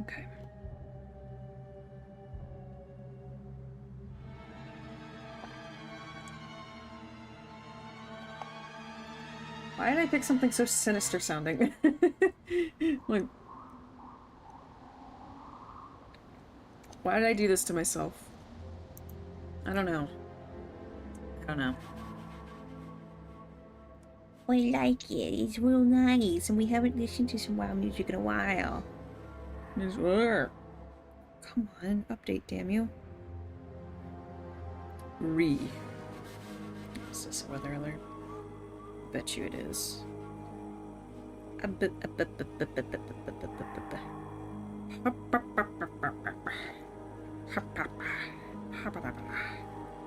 Okay. Why did I pick something so sinister sounding? Like, why did I do this to myself? I don't know. I don't know. I like it. It's real nice, and we haven't listened to some WoW music in a while. Yes, where? Come on, update, damn you. Is this a weather alert? Bet you it is.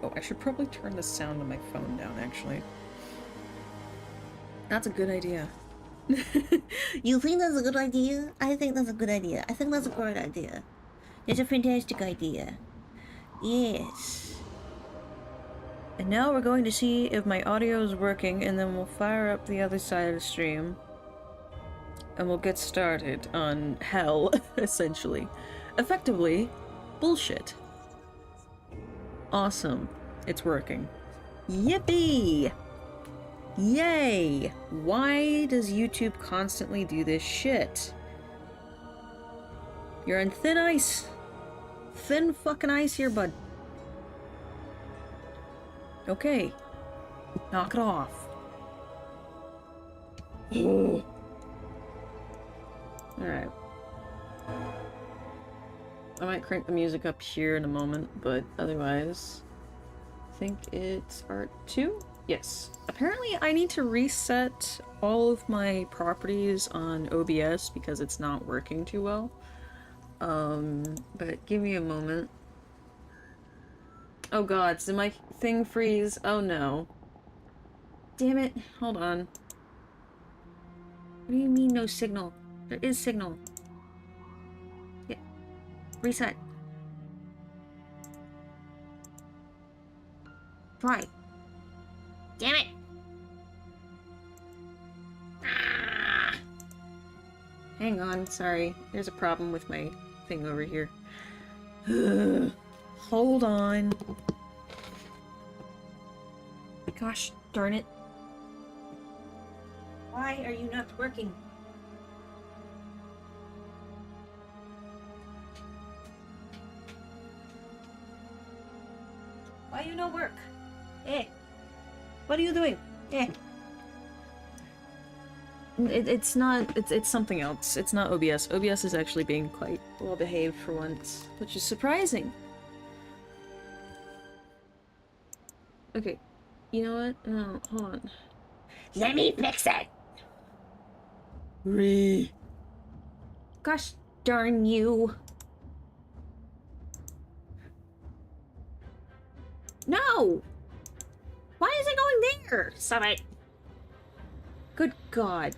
Oh, I should probably turn the sound on my phone down, actually. That's a good idea. You think that's a good idea? I think that's a good idea. I think that's a great idea. It's a fantastic idea. Yes. And now we're going to see if my audio is working, and then we'll fire up the other side of the stream. And we'll get started on hell, essentially. Effectively, bullshit. Awesome. It's working. Yippee! Yay! Why does YouTube constantly do this shit? You're on thin ice. Thin fucking ice here, bud. Okay. Knock it off. Alright. I might crank the music up here in a moment, but otherwise... I think it's Art 2? Yes. Apparently I need to reset all of my properties on OBS because it's not working too well. But give me a moment. Oh god, did my thing freeze? Oh no. Damn it. Hold on. What do you mean no signal? There is signal. Yeah. Reset. Try. Damn it! Ah. Hang on, sorry. There's a problem with my thing over here. Hold on. Gosh darn it. Why are you not working? Why you no work? Eh. What are you doing? Eh. It's not, it's something else. It's not OBS. OBS is actually being quite well behaved for once, which is surprising. Okay. You know what? No, hold on. Let me fix it! Gosh darn you. No! Why is it going there? Stop it! Good God.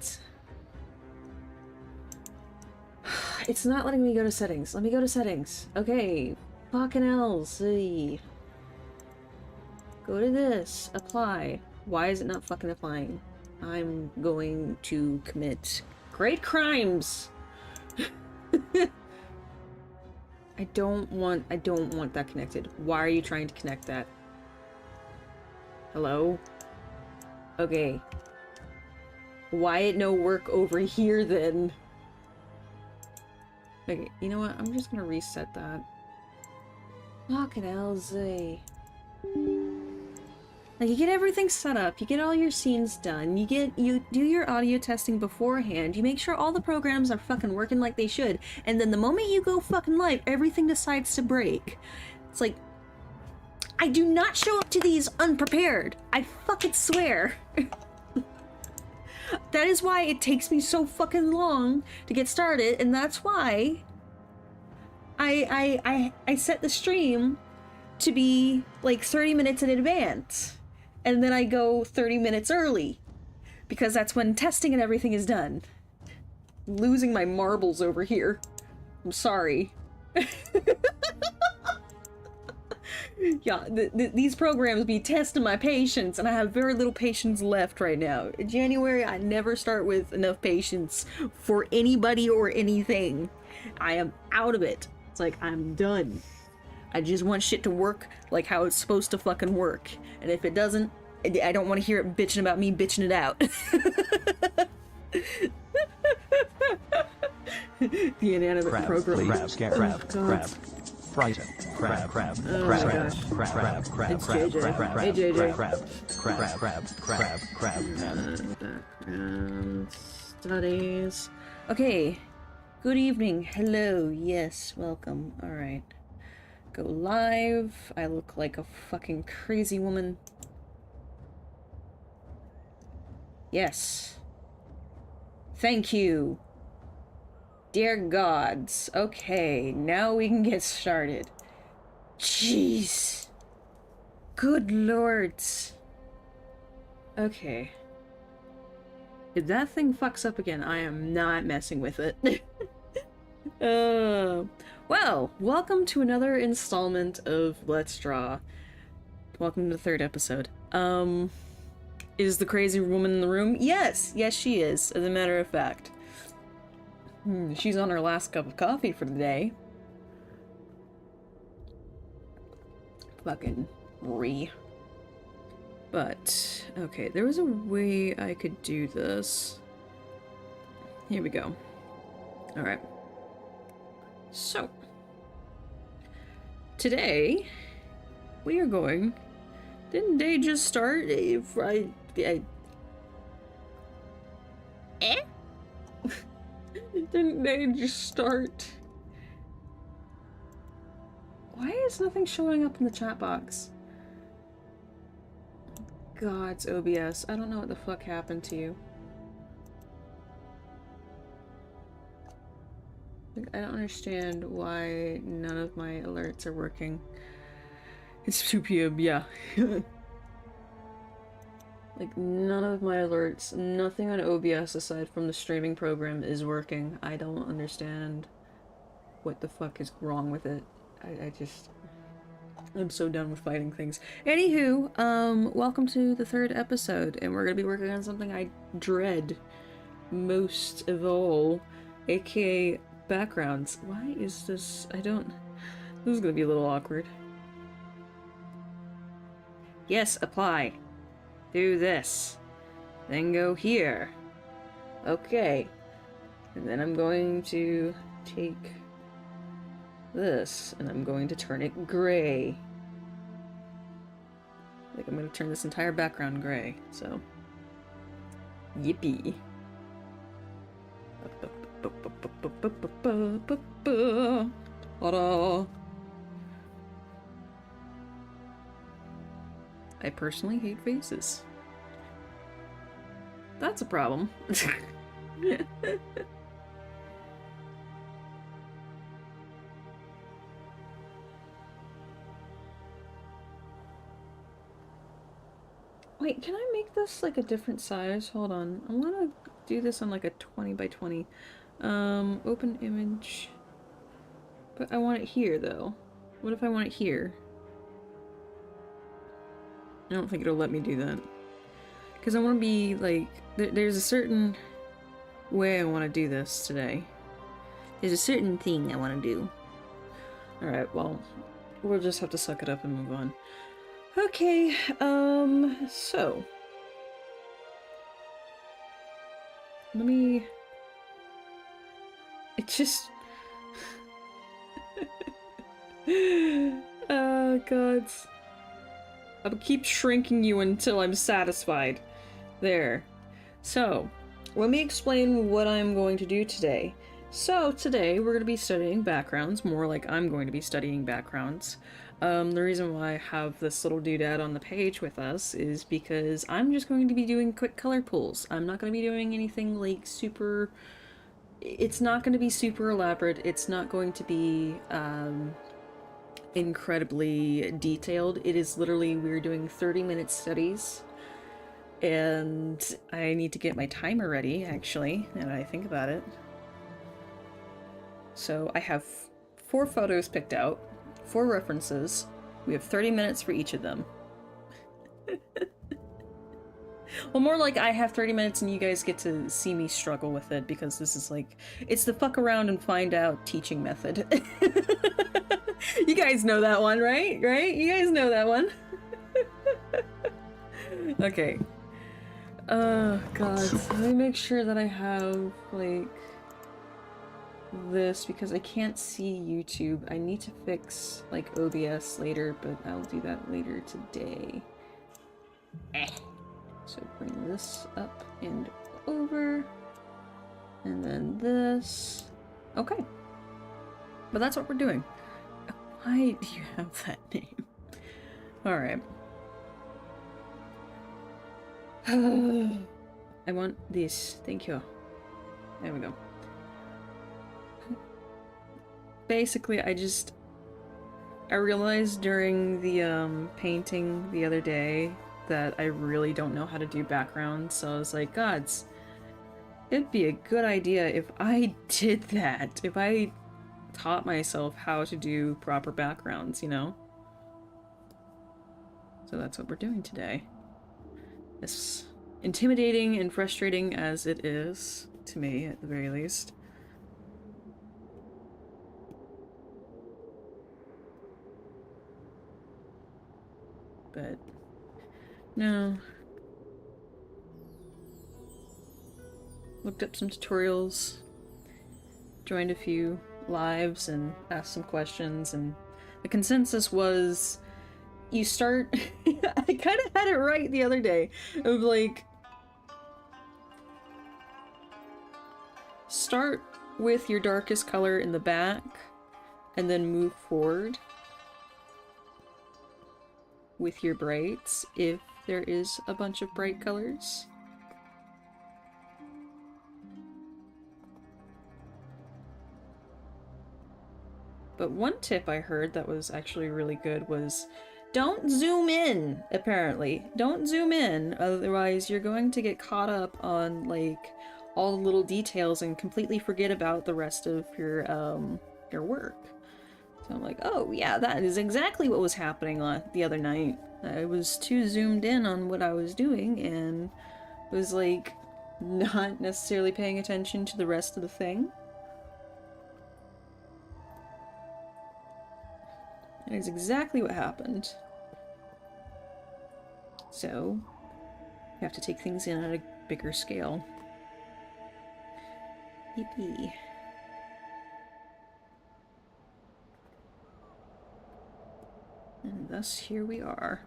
It's not letting me go to settings. Let me go to settings. Okay. Fucking L's. Go to this. Apply. Why is it not fucking applying? I'm going to commit great crimes. I don't want that connected. Why are you trying to connect that? Hello? Okay. Why it no work over here then? Okay, you know what? I'm just gonna reset that. Fucking LZ. Like, you get everything set up, you get all your scenes done, you do your audio testing beforehand, you make sure all the programs are fucking working like they should, and then the moment you go fucking live, everything decides to break. It's like, I do not show up to these unprepared. I fucking swear. That is why it takes me so fucking long to get started, and that's why I set the stream to be like 30 minutes in advance, and then I go 30 minutes early, because that's when testing and everything is done. I'm losing my marbles over here. I'm sorry. Yeah, these programs be testing my patience, and I have very little patience left right now. In January, I never start with enough patience for anybody or anything. I am out of it. It's like, I'm done. I just want shit to work like how it's supposed to fucking work. And if it doesn't, I don't want to hear it bitching about me bitching it out. The inanimate program. Crab. Frighten. Crab. Oh my gosh. It's JJ. Hey, JJ. Crab. Studies. Okay. Good evening. Hello. Yes. Welcome. Alright. Go live. I look like a fucking crazy woman. Yes. Thank you. Dear gods. Okay, now we can get started. Jeez. Good lords. Okay. If that thing fucks up again, I am not messing with it. Well, welcome to another installment of Let's Draw. Welcome to the third episode. Is the crazy woman in the room? Yes! Yes, she is, as a matter of fact. She's on her last cup of coffee for the day. Fucking Ree. But, okay, there was a way I could do this. Here we go. Alright. So, today, we are going... Didn't day just start? Didn't they just start? Why is nothing showing up in the chat box? God's OBS. I don't know what the fuck happened to you. I don't understand why none of my alerts are working. It's 2 p.m., yeah. Like, none of my alerts, nothing on OBS aside from the streaming program is working. I don't understand what the fuck is wrong with it. I'm so done with fighting things. Anywho, welcome to the third episode, and we're gonna be working on something I dread most of all, aka backgrounds. Why is this? This is gonna be a little awkward. Yes, apply. Do this. Then go here. Okay. And then I'm going to take this, and I'm going to turn it gray. Like, I'm going to turn this entire background gray, so. Yippee. Ta-da. I personally hate faces. That's a problem. Wait, can I make this like a different size? Hold on. I want to do this on like a 20 by 20. Open image. But I want it here though. What if I want it here? I don't think it'll let me do that. Because I want to be, like... There's a certain way I want to do this today. There's a certain thing I want to do. Alright, well... We'll just have to suck it up and move on. Okay, so... Let me... It just... Oh, God. I'll keep shrinking you until I'm satisfied. There. So, let me explain what I'm going to do today. So, today we're going to be studying backgrounds, more like I'm going to be studying backgrounds. The reason why I have this little doodad on the page with us is because I'm just going to be doing quick color pulls. I'm not going to be doing anything like super... It's not going to be super elaborate. It's not going to be, incredibly detailed. It is literally, we're doing 30-minute studies, and I need to get my timer ready, actually, now that I think about it. So I have 4 photos picked out, 4 references, We have 30 minutes for each of them. Well, more like I have 30 minutes and you guys get to see me struggle with it, because this is like, it's the fuck around and find out teaching method. You guys know that one, right? Right? You guys know that one. Okay. Oh, God. Let me make sure that I have, like, this, because I can't see YouTube. I need to fix, like, OBS later, but I'll do that later today. So bring this up and over, and then this. Okay. But that's what we're doing. Why do you have that name? Alright. I want this. Thank you. There we go. Basically, I realized during the painting the other day that I really don't know how to do backgrounds, so I was like, gods, it'd be a good idea if I did that. If I taught myself how to do proper backgrounds, you know? So that's what we're doing today. As intimidating and frustrating as it is, to me at the very least. But no. Looked up some tutorials, joined a few lives and asked some questions, and the consensus was you start I kind of had it right the other day of like, start with your darkest color in the back and then move forward with your brights if there is a bunch of bright colors. But one tip I heard that was actually really good was don't zoom in, apparently. Don't zoom in, otherwise you're going to get caught up on like all the little details and completely forget about the rest of your work. So I'm like, oh yeah, that is exactly what was happening the other night. I was too zoomed in on what I was doing and was like not necessarily paying attention to the rest of the thing. That is exactly what happened. So, you have to take things in at a bigger scale. Yippee. And thus, here we are.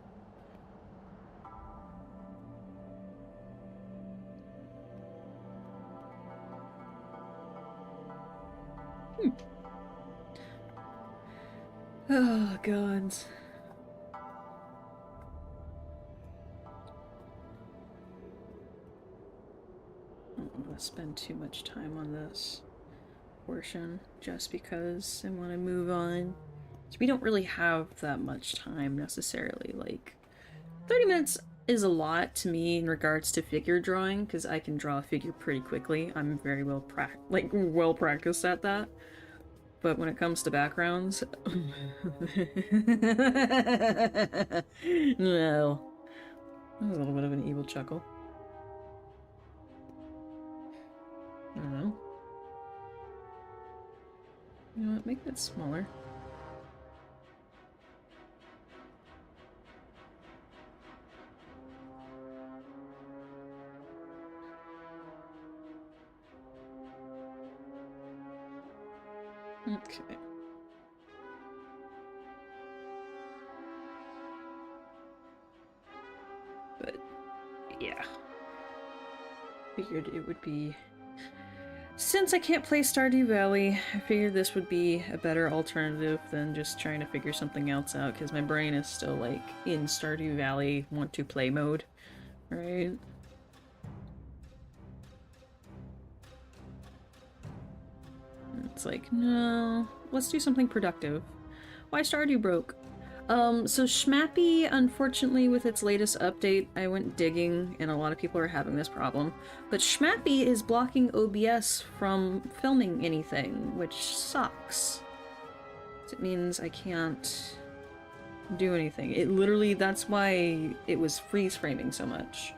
Oh, God. I don't want to spend too much time on this portion just because I want to move on. So we don't really have that much time necessarily. Like, 30 minutes is a lot to me in regards to figure drawing because I can draw a figure pretty quickly. I'm very well practiced at that. But when it comes to backgrounds, no. That was a little bit of an evil chuckle. I don't know. You know what? Make that smaller. Okay. But, yeah. Figured it would be... Since I can't play Stardew Valley, I figured this would be a better alternative than just trying to figure something else out, because my brain is still, like, in Stardew Valley want-to-play mode, right? It's like, no, let's do something productive. Why Stardew broke? So Schmappy, unfortunately, with its latest update, I went digging, and a lot of people are having this problem, but Schmappy is blocking OBS from filming anything, which sucks. It means I can't do anything. It literally, that's why it was freeze framing so much.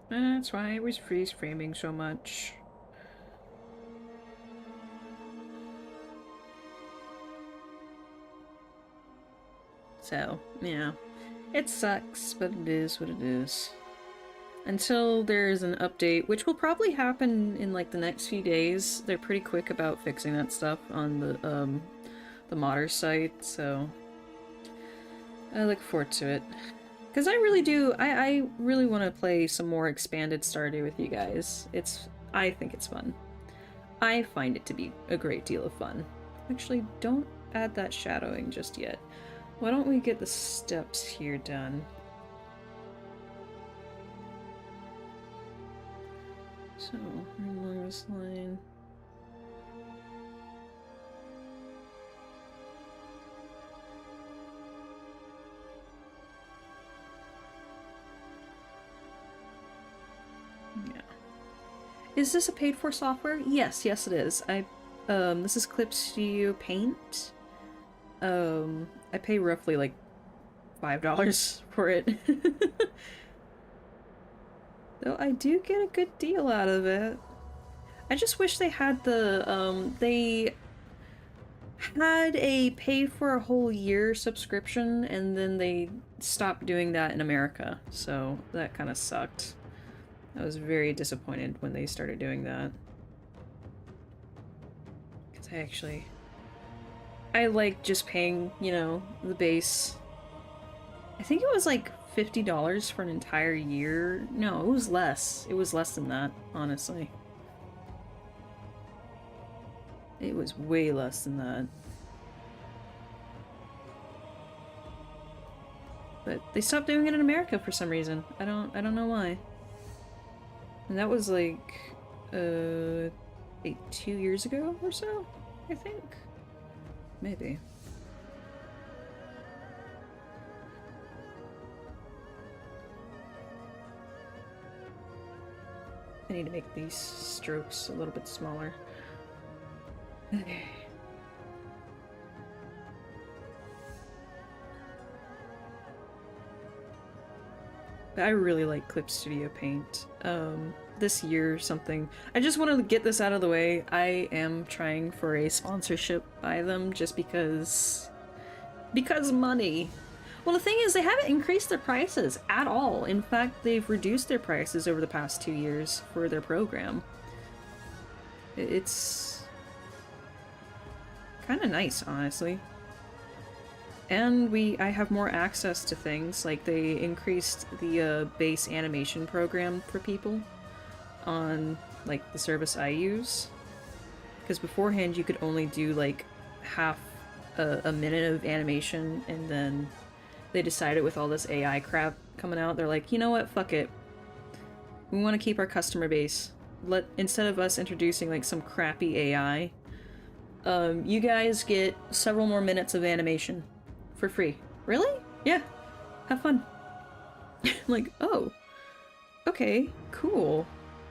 That's why it was freeze framing so much. So, yeah. It sucks, but it is what it is. Until there's an update, which will probably happen in like the next few days. They're pretty quick about fixing that stuff on the modder site, so I look forward to it. Because I really do, I really want to play some more expanded Stardew with you guys. I think it's fun. I find it to be a great deal of fun. Actually, don't add that shadowing just yet. Why don't we get the steps here done? So, along this line. Yeah. Is this a paid-for software? Yes, yes it is. This is Clip Studio Paint. I pay roughly like $5 for it. Though I do get a good deal out of it. I just wish they had they had a pay for a whole year subscription, and then they stopped doing that in America, so that kind of sucked. I was very disappointed when they started doing that. Because I like just paying, you know, the base. I think it was like $50 for an entire year. No, it was less. It was less than that, honestly. It was way less than that. But they stopped doing it in America for some reason. I don't know why. And that was like 2 years ago or so, I think. Maybe. I need to make these strokes a little bit smaller. Okay. But I really like Clip Studio Paint. This year or something. I just wanted to get this out of the way. I am trying for a sponsorship by them just because money. Well, the thing is, they haven't increased their prices at all. In fact, they've reduced their prices over the past 2 years for their program. It's kind of nice, honestly. And I have more access to things, like they increased the base animation program for people on like the service I use. Because beforehand you could only do like half a minute of animation, and then they decided with all this AI crap coming out, they're like, you know what, fuck it. We want to keep our customer base. Instead of us introducing like some crappy AI, you guys get several more minutes of animation for free. Really? Yeah. Have fun. Like, oh. Okay, cool.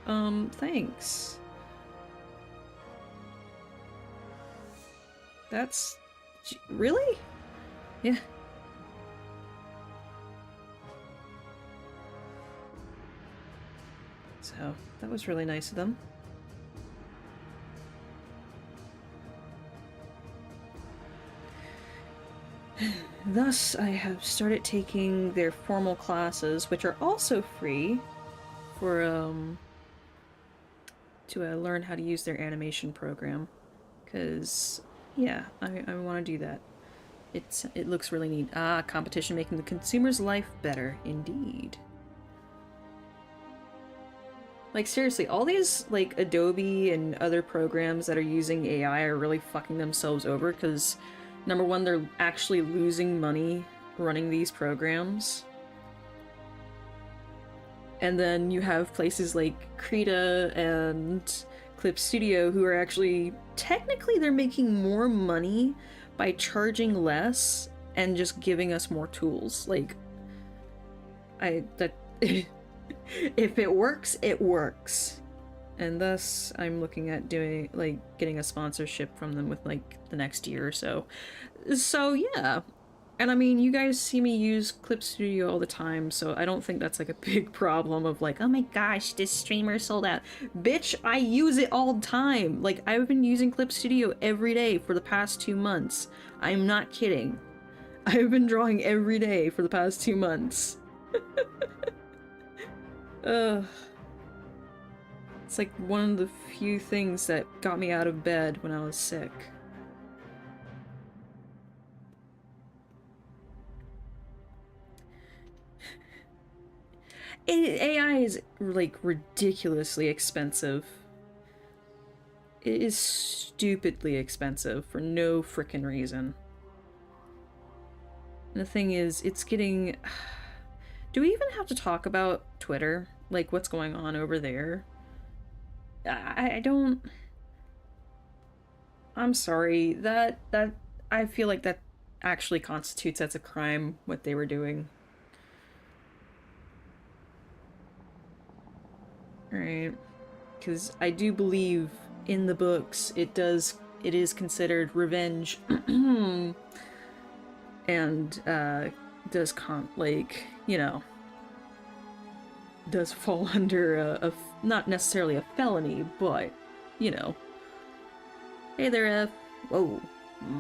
Thanks. That's... really? Yeah. So, that was really nice of them. Thus, I have started taking their formal classes, which are also free, for, to learn how to use their animation program. Because, yeah, I want to do that. It looks really neat. Ah, competition making the consumer's life better, indeed. Like, seriously, all these, like, Adobe and other programs that are using AI are really fucking themselves over, because, number one, they're actually losing money running these programs. And then you have places like Krita and Clip Studio who are actually, technically they're making more money by charging less and just giving us more tools. Like, if it works, it works. and thus I'm looking at doing, like, getting a sponsorship from them with, like, the next year or so. So, yeah. And I mean, you guys see me use Clip Studio all the time, so I don't think that's, like, a big problem of, like, oh my gosh, this streamer sold out. Bitch, I use it all the time! Like, I've been using Clip Studio every day for the past 2 months. I'm not kidding. I've been drawing every day for the past 2 months. Ugh. It's like one of the few things that got me out of bed when I was sick. AI is, like, ridiculously expensive. It is stupidly expensive for no frickin' reason. And the thing is, it's getting... Do we even have to talk about Twitter? Like, what's going on over there? I don't... I'm sorry. That I feel like that actually constitutes as a crime, what they were doing. Right. Because I do believe in the books it is considered revenge. And does does fall under a not necessarily a felony, but you know. Hey there, F. Whoa,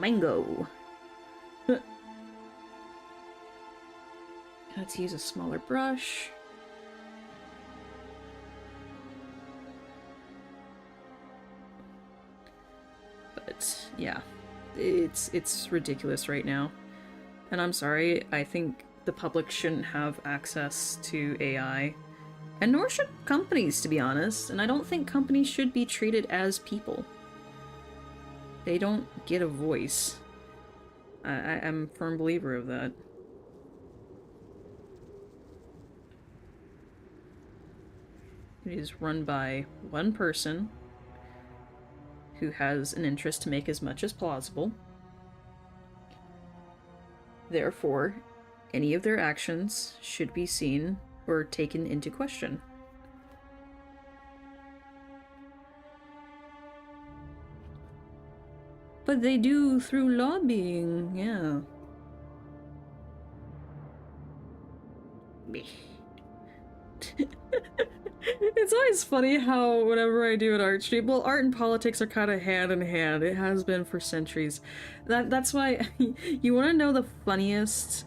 mango. Let's use a smaller brush. But yeah, it's ridiculous right now. And I'm sorry, I think the public shouldn't have access to AI. And nor should companies, to be honest. And I don't think companies should be treated as people. They don't get a voice. I'm a firm believer of that. It is run by one person who has an interest to make as much as plausible. Therefore, any of their actions should be seen or taken into question. But they do through lobbying, yeah. It's always funny how whenever I do an art stream, well, art and politics are kind of hand in hand. It has been for centuries. That's why you want to know the funniest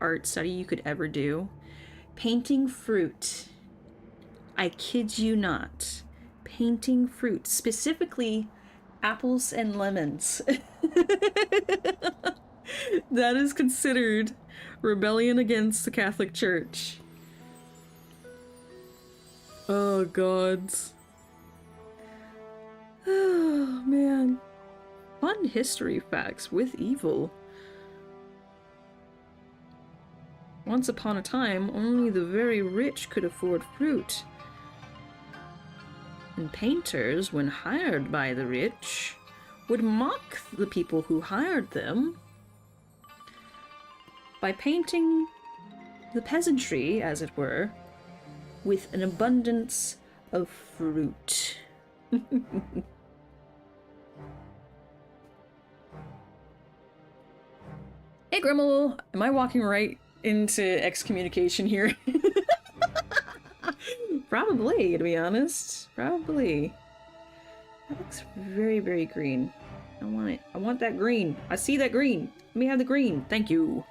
art study you could ever do? Painting fruit. I kid you not. Painting fruit, specifically apples and lemons. That is considered rebellion against the Catholic Church. Oh, gods. Oh, man. Fun history facts with evil. Once upon a time, only the very rich could afford fruit. And painters, when hired by the rich, would mock the people who hired them by painting the peasantry, as it were, with an abundance of fruit. Hey Grimmel, am I walking right into excommunication here? Probably, to be honest. Probably. That looks very, very green. I want it. I want that green. I see that green. Let me have the green. Thank you.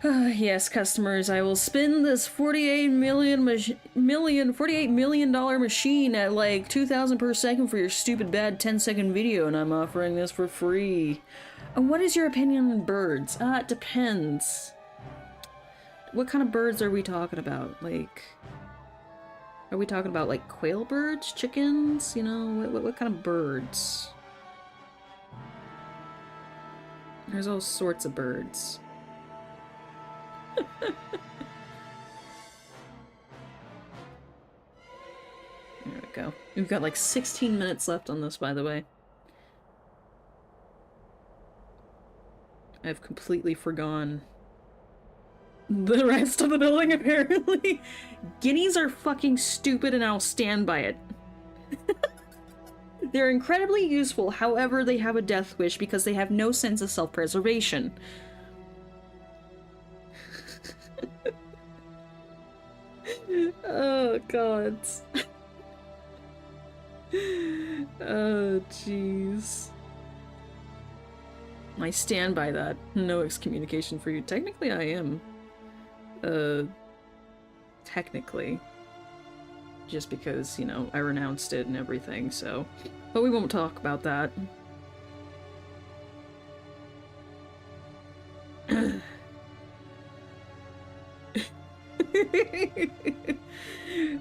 Yes, customers, I will spin this $48 million machine at like 2,000 per second for your stupid bad 10-second video, and I'm offering this for free. And what is your opinion on birds? It depends. What kind of birds are we talking about? Like, are we talking about like quail birds, chickens? You know, what kind of birds? There's all sorts of birds. There we go. We've got like 16 minutes left on this, by the way. I've completely forgone The rest of the building, apparently. Guineas are fucking stupid and I'll stand by it. They're incredibly useful, however, they have a death wish because they have no sense of self-preservation. Oh, God. Oh, jeez. I stand by that. No excommunication for you. Technically, I am. Technically. Just because, you know, I renounced it and everything, so... But we won't talk about that.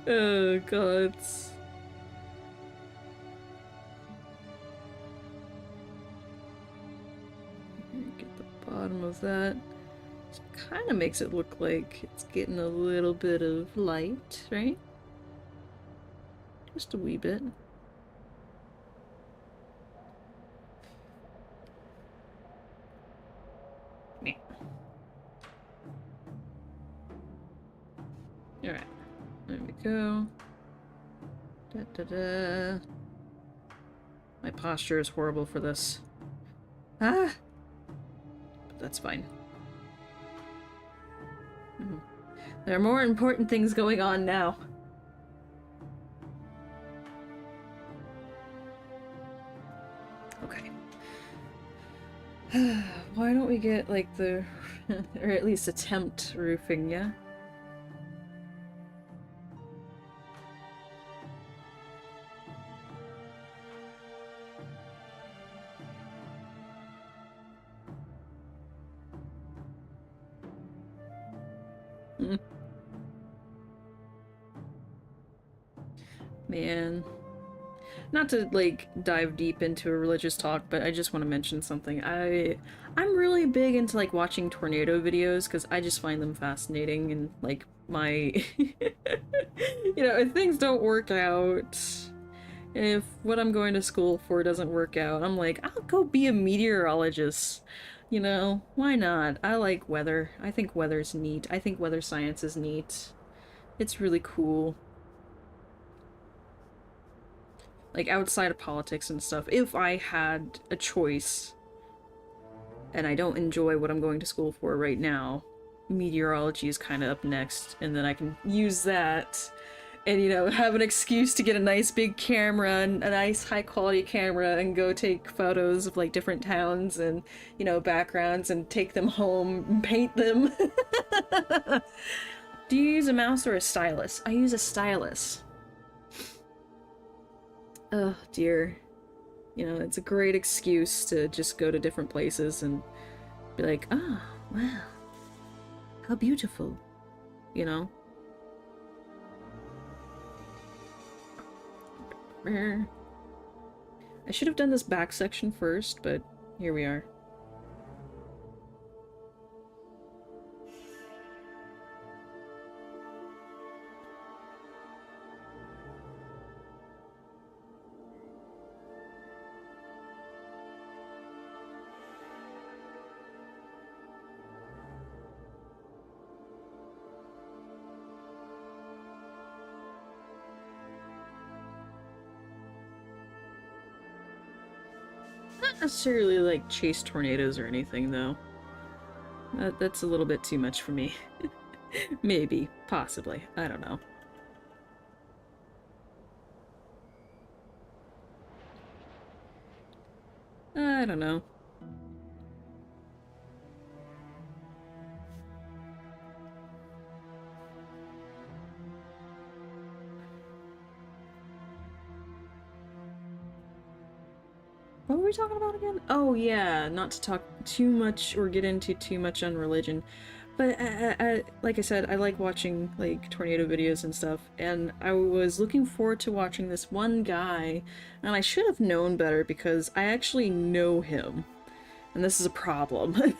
Oh, God. Get the bottom of that. Kind of makes it look like it's getting a little bit of light, right? Just a wee bit. Yeah. Alright. There we go. Da da da. My posture is horrible for this. Ah! But that's fine. There are more important things going on now. Okay. Why don't we get, like, the... or at least attempt roofing, yeah? Man. Not to, like, dive deep into a religious talk, but I just want to mention something. I'm really big into, like, watching tornado videos, because I just find them fascinating, and, like, my... you know, if things don't work out, if what I'm going to school for doesn't work out, I'm like, I'll go be a meteorologist. You know, why not? I like weather. I think weather's neat. I think weather science is neat. It's really cool. Like, outside of politics and stuff, if I had a choice, and I don't enjoy what I'm going to school for right now, meteorology is kind of up next, and then I can use that, and, you know, have an excuse to get a nice big camera, and a nice high-quality camera, and go take photos of, like, different towns, and, you know, backgrounds, and take them home, and paint them. Do you use a mouse or a stylus? I use a stylus. Oh dear. You know, it's a great excuse to just go to different places and be like, ah, oh, wow. How beautiful. You know? I should have done this back section first, but here we are. Necessarily like chase tornadoes or anything though. That's a little bit too much for me. Maybe, possibly, I don't know. I don't know. What were we talking about again? Oh yeah, not to talk too much or get into too much on religion, but like I said, I like watching like tornado videos and stuff, and I was looking forward to watching this one guy, and I should have known better because I actually know him, and this is a problem,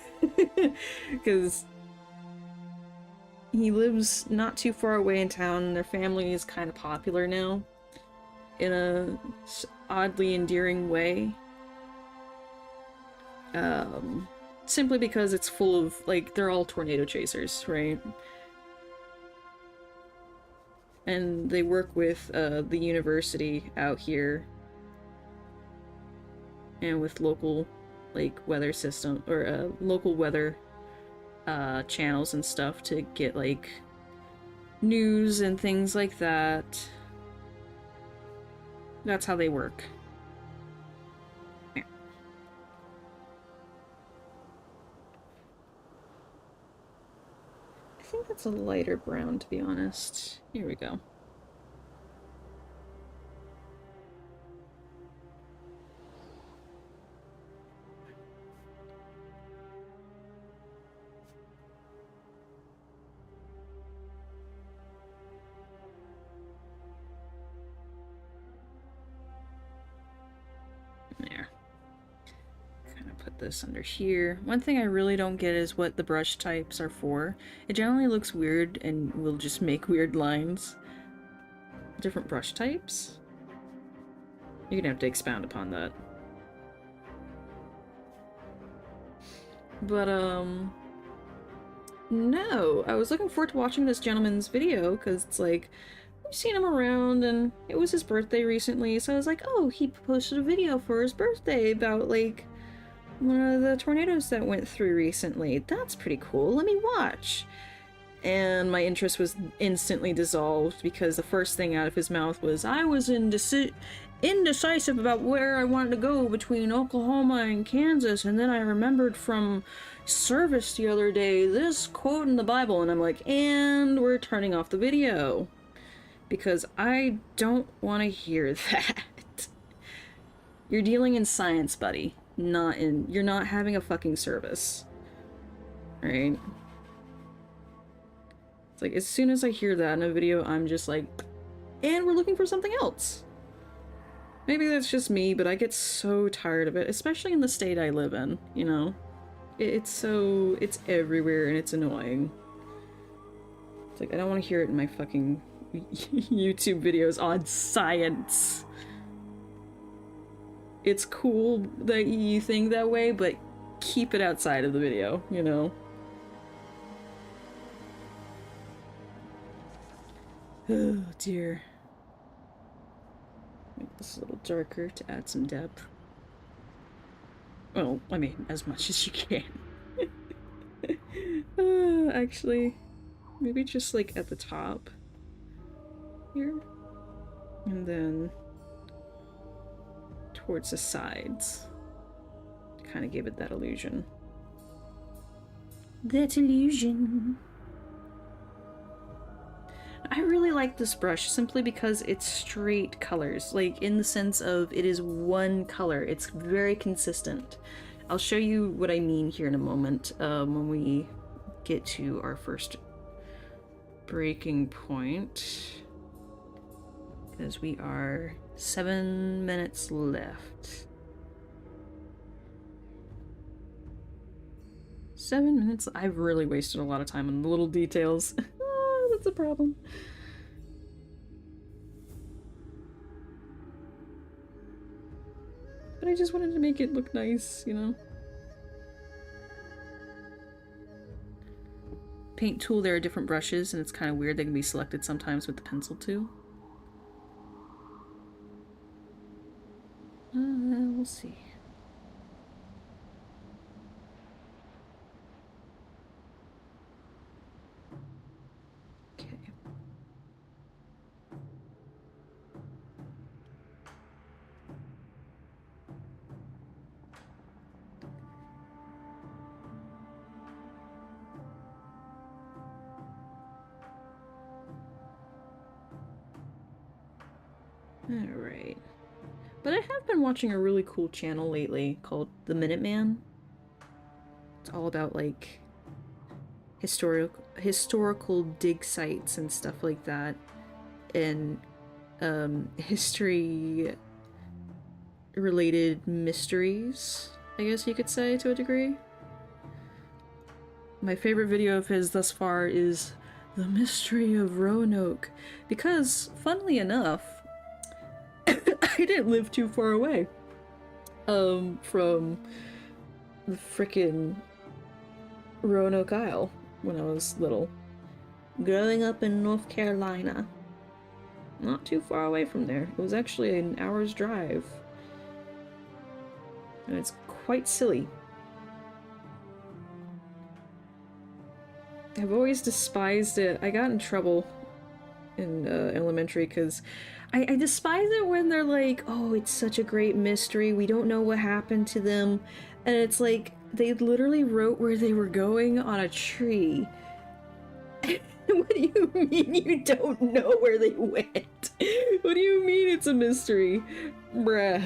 because he lives not too far away in town, and their family is kind of popular now, in a oddly endearing way. simply because it's full of, like, they're all tornado chasers, right? And they work with the university out here and with local, like, weather system, or local weather channels and stuff to get, like, news and things like that. That's how they work. I think that's a lighter brown, to be honest. Here we go. There. Kind of put this under here. One thing I really don't get is what the brush types are for. It generally looks weird and will just make weird lines. Different brush types? You're gonna have to expound upon that. But, no. I was looking forward to watching this gentleman's video, because it's like, I've seen him around, and it was his birthday recently, so I was like, oh, he posted a video for his birthday about, like, one of the tornadoes that went through recently. That's pretty cool. Let me watch. And my interest was instantly dissolved because the first thing out of his mouth was, I was indecisive about where I wanted to go between Oklahoma and Kansas, and then I remembered from service the other day this quote in the Bible, and I'm like, and we're turning off the video. Because I don't want to hear that. You're dealing in science, buddy. You're not having a fucking service. Right? It's like, as soon as I hear that in a video, I'm just like, and we're looking for something else. Maybe that's just me, but I get so tired of it, especially in the state I live in, you know? It's everywhere and it's annoying. It's like, I don't want to hear it in my fucking YouTube videos on science. It's cool that you think that way, but keep it outside of the video, you know? Oh dear. Make this a little darker to add some depth. Well, I mean, as much as you can. Actually, maybe just like at the top here, and then towards the sides to kind of give it that illusion. That illusion. I really like this brush simply because it's straight colors, like in the sense of it is one color. It's very consistent. I'll show you what I mean here in a moment when we get to our first breaking point, because we are 7 minutes left. 7 minutes. I've really wasted a lot of time on the little details. Oh, that's a problem. But I just wanted to make it look nice, you know? Paint tool, there are different brushes, and it's kind of weird. They can be selected sometimes with the pencil too. We'll see. Okay. Alright. But I have been watching a really cool channel lately called The Minuteman. It's all about, like, historical dig sites and stuff like that. And, history-related mysteries, I guess you could say, to a degree. My favorite video of his thus far is The Mystery of Roanoke. Because, funnily enough, I didn't live too far away from the frickin' Roanoke Isle when I was little. Growing up in North Carolina. Not too far away from there. It was actually an hour's drive. And it's quite silly. I've always despised it. I got in trouble in elementary because I despise it when they're like, oh, it's such a great mystery, we don't know what happened to them. And it's like, they literally wrote where they were going on a tree. What do you mean you don't know where they went? What do you mean it's a mystery? Bruh.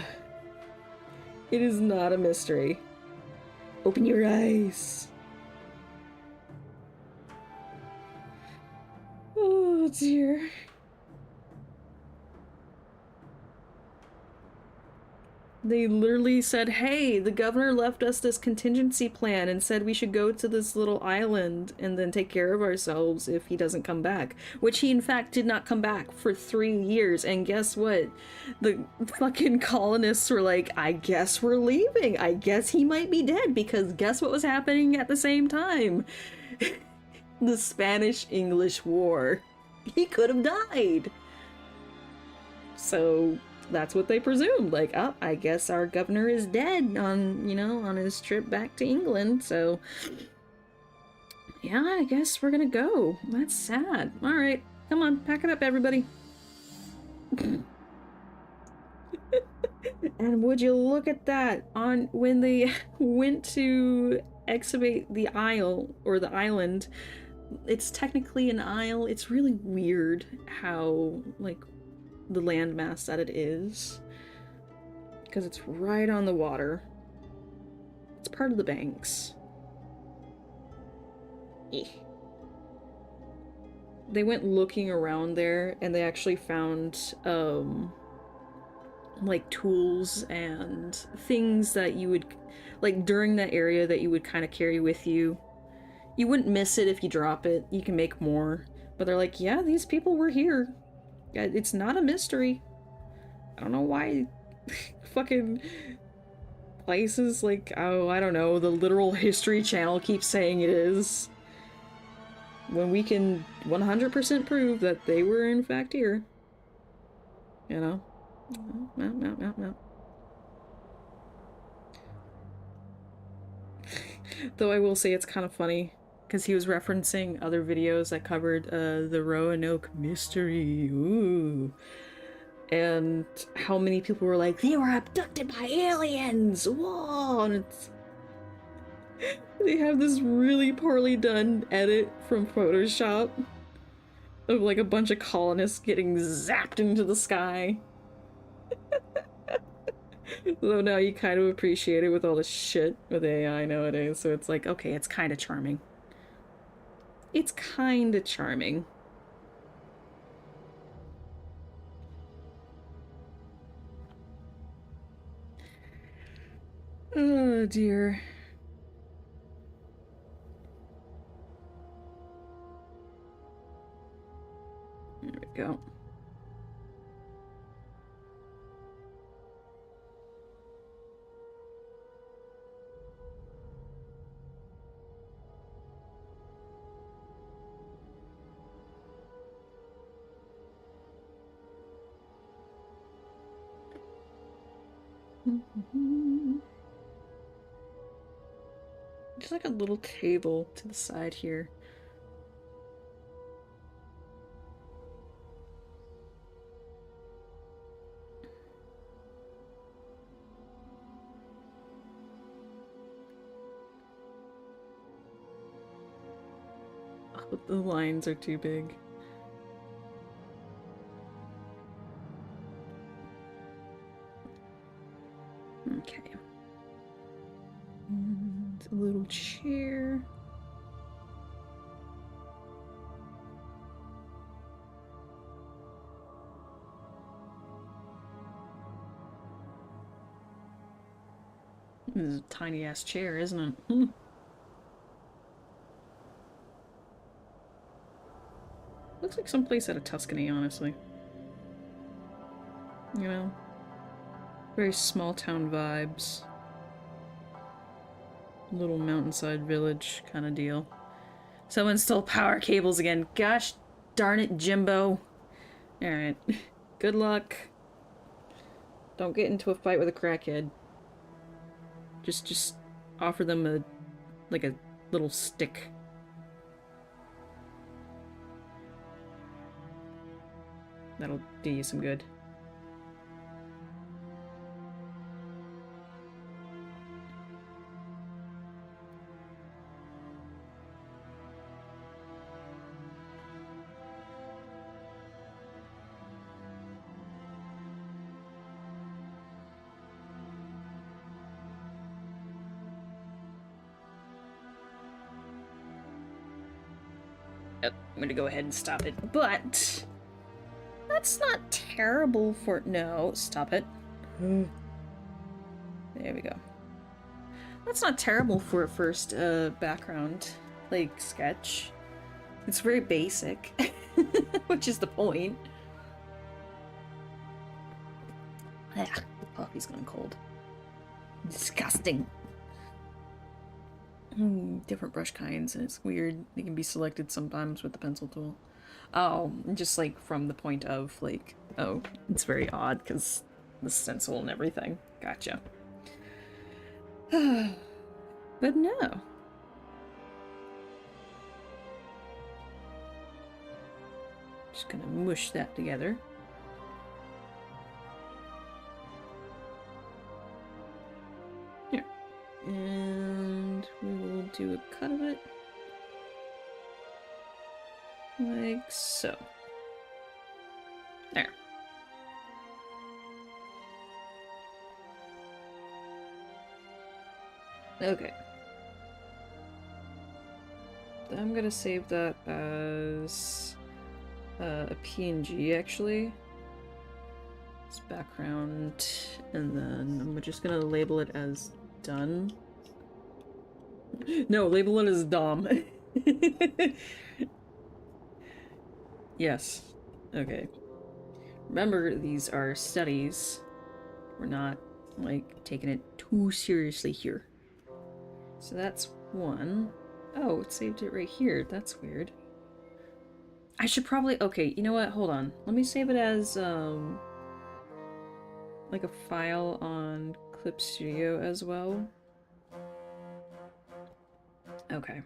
It is not a mystery. Open your eyes. Oh dear. They literally said, hey, the governor left us this contingency plan and said we should go to this little island and then take care of ourselves if he doesn't come back. Which he in fact did not come back for 3 years. And guess what? The fucking colonists were like, I guess we're leaving. I guess he might be dead, because guess what was happening at the same time? The Spanish-English War. He could have died. So that's what they presumed. Like, oh, I guess our governor is dead on, you know, on his trip back to England. So yeah, I guess we're gonna go. That's sad. All right, come on, pack it up, everybody. And would you look at that, on when they went to excavate the isle, or the island, it's technically an isle. It's really weird how, like, the landmass that it is, because it's right on the water. It's part of the banks. They went looking around there and they actually found like tools and things that you would, like, during that area that you would kind of carry with you. You wouldn't miss it if you drop it. You can make more. But they're like, yeah, these people were here. It's not a mystery. I don't know why fucking places like, oh, I don't know, the Literal History Channel keeps saying it is, when we can 100% prove that they were in fact here. You know? No. Though I will say it's kind of funny, because he was referencing other videos that covered the Roanoke mystery. Ooh. And how many people were like, they were abducted by aliens! Whoa! And it's... They have this really poorly done edit from Photoshop of like a bunch of colonists getting zapped into the sky. Though now you kind of appreciate it with all the shit with AI nowadays, so it's like, okay, it's kind of charming. It's kind of charming. Oh dear. There we go. Just like a little table to the side here. Oh, the lines are too big. Okay. And a little chair. This is a tiny ass chair, isn't it? Looks like someplace out of Tuscany, honestly. You know? Very small town vibes. little mountainside village kind of deal. Someone stole power cables again. Gosh darn it, Jimbo. Alright. Good luck. Don't get into a fight with a crackhead. Just offer them a little stick. That'll do you some good. Yep, I'm gonna go ahead and stop it, but that's not terrible for— no, stop it. There we go. That's not terrible for a first background, like, sketch. It's very basic, which is the point. Ah, the coffee's gone cold. Disgusting. Different brush kinds, and it's weird. They can be selected sometimes with the pencil tool. Oh, just like from the point of like, oh, it's very odd because the stencil and everything. Gotcha. But no. Just gonna mush that together. Here. And we will do a cut of it. Like so. There. Okay. I'm gonna save that as a PNG actually. It's background, and then I'm just gonna label it as done. No, label it as Dom. Yes. Okay. Remember, these are studies. We're not, like, taking it too seriously here. So that's one. Oh, it saved it right here. That's weird. I should probably— okay, you know what? Hold on. Let me save it as, like a file on Clip Studio as well. Okay.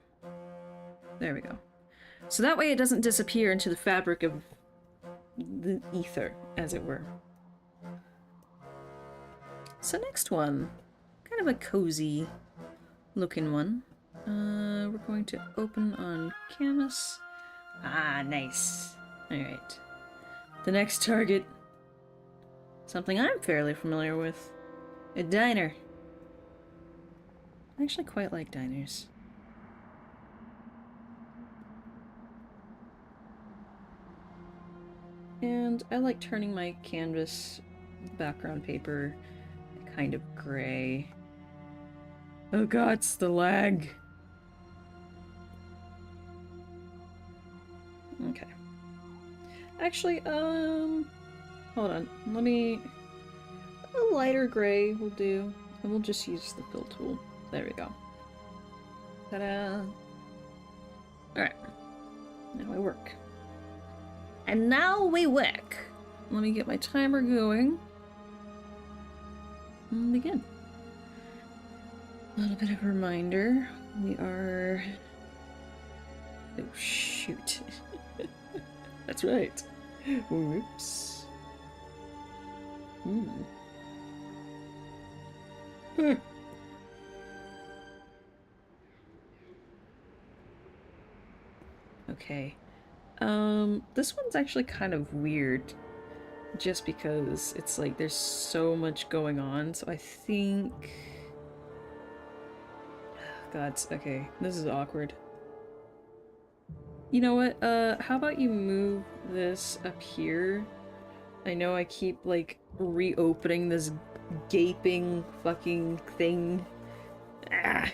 There we go. So that way it doesn't disappear into the fabric of the ether, as it were. So next one. Kind of a cozy looking one. We're going to open on canvas. Ah, nice. Alright. The next target. Something I'm fairly familiar with. A diner. I actually quite like diners. And I like turning my canvas background paper kind of gray. Oh god, it's the lag. Okay. Actually, hold on. Let me— a lighter gray will do. And we'll just use the fill tool. There we go. Ta-da! Alright. Now I work. And now we work. Let me get my timer going. And begin. A little bit of a reminder. We are— oh shoot. That's right. Whoops. Okay. This one's actually kind of weird, just because it's like there's so much going on, so I think— God, okay, this is awkward. You know what, how about you move this up here? I know I keep, like, reopening this gaping fucking thing. Ah!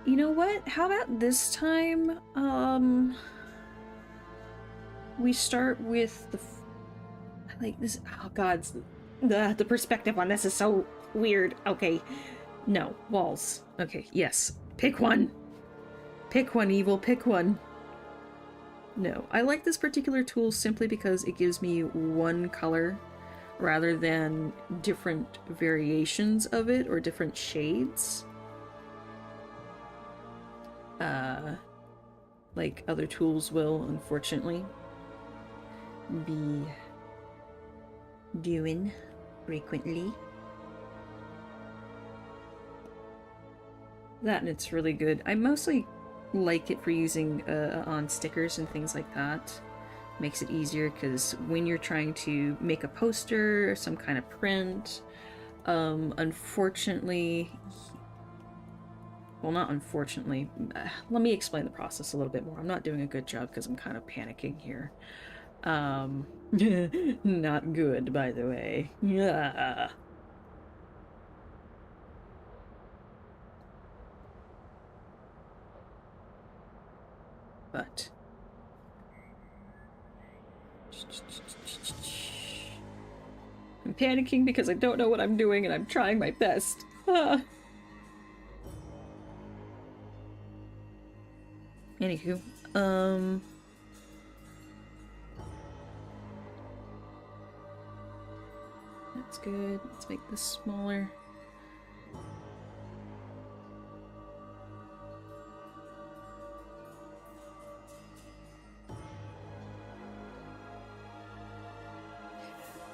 You know what? How about this time, we start with like this. Oh god, the perspective on this is so weird. Okay, no walls. Okay, yes, pick one. Pick one, evil. Pick one. No, I like this particular tool simply because it gives me one color rather than different variations of it or different shades. Like other tools will, unfortunately, be doing frequently. That and it's really good. I mostly like it for using on stickers and things like that. Makes it easier because when you're trying to make a poster or some kind of print, unfortunately, well, not unfortunately, let me explain the process a little bit more. I'm not doing a good job because I'm kind of panicking here. Not good, by the way. Yeah. But I'm panicking because I don't know what I'm doing and I'm trying my best. Anywho, that's good. Let's make this smaller.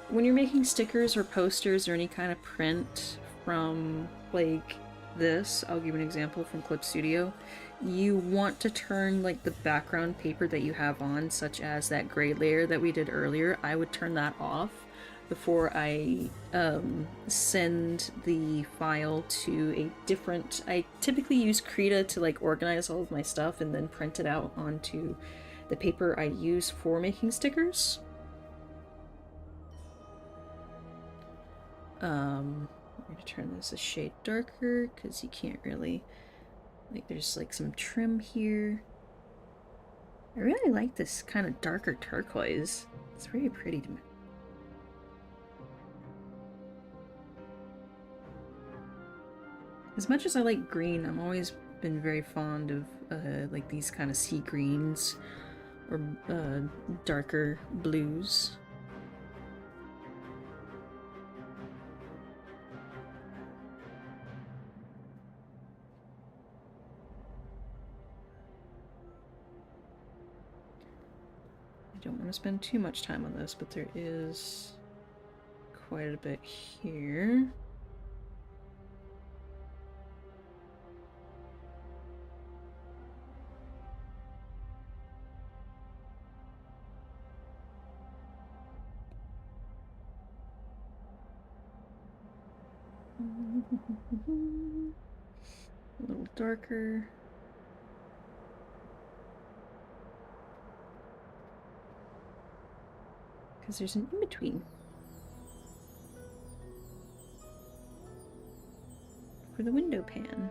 When you're making stickers or posters or any kind of print from, like, this, I'll give you an example from Clip Studio, you want to turn, like, the background paper that you have on, such as that gray layer that we did earlier, I would turn that off before I send the file to a different... I typically use Krita to, like, organize all of my stuff and then print it out onto the paper I use for making stickers. I'm gonna turn this a shade darker because you can't really, like, there's like some trim here. I really like this kind of darker turquoise. It's very pretty to me. As much as I like green, I've always been very fond of like these kind of sea greens or darker blues. I don't want to spend too much time on this, but there is quite a bit here. A little darker. Because there's an in-between. For the window pan.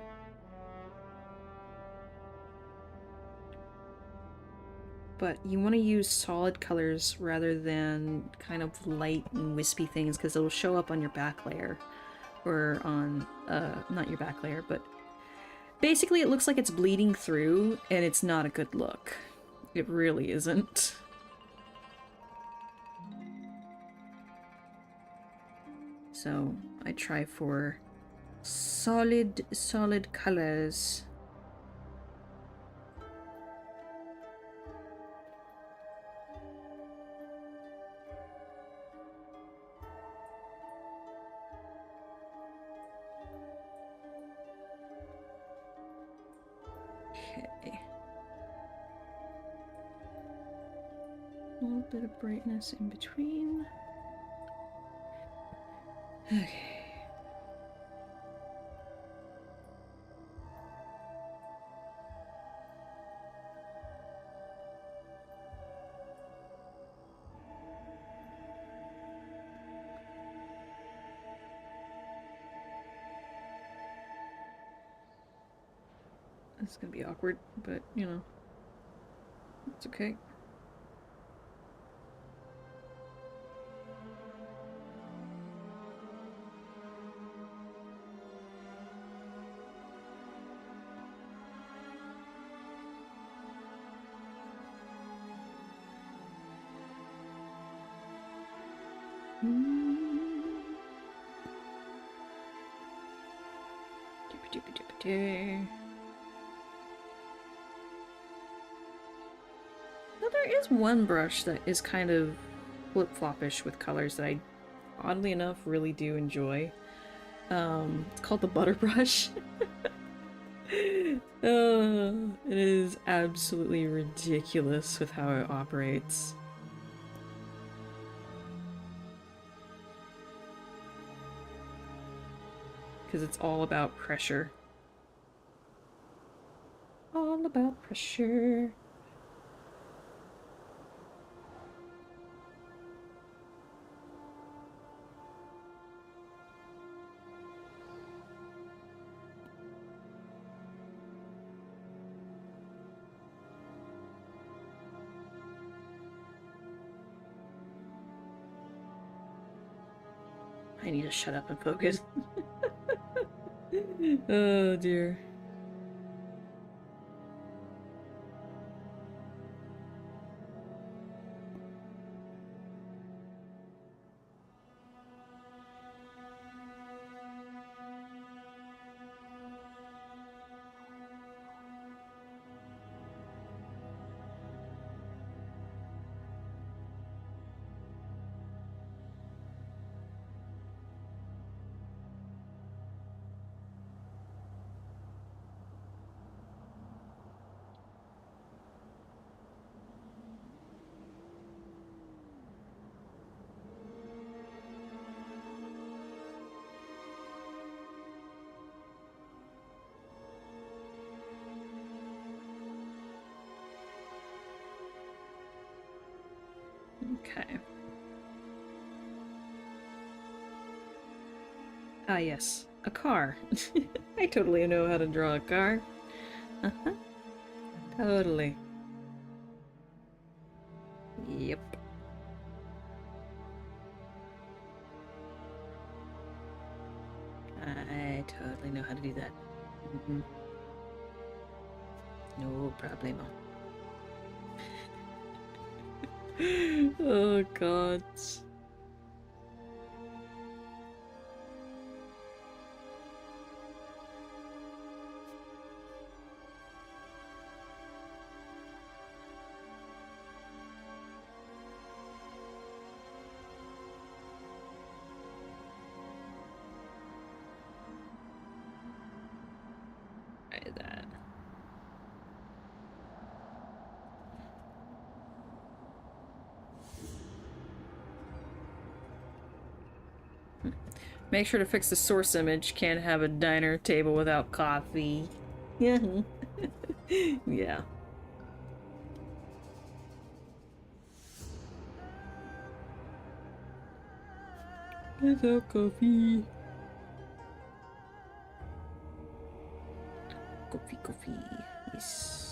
But you want to use solid colors rather than kind of light and wispy things because it'll show up on your back layer. Or on, not your back layer, but basically it looks like it's bleeding through and it's not a good look. It really isn't. So I try for solid colors. Okay. A little bit of brightness in between. Okay. It's gonna be awkward, but you know, it's okay. Well, there is one brush that is kind of flip-floppish with colors that I, oddly enough, really do enjoy. It's called the Butter Brush. It is absolutely ridiculous with how it operates. Because it's all about pressure. All about pressure. I need to shut up and focus. Oh dear. Okay. Ah, yes. A car. I totally know how to draw a car. Uh-huh. Totally. Yep. I totally know how to do that. Mm-hmm. No problemo. Oh god. Try that. Make sure to fix the source image. Can't have a diner table without coffee. Yeah. Yeah. Without coffee. Coffee, coffee. Yes.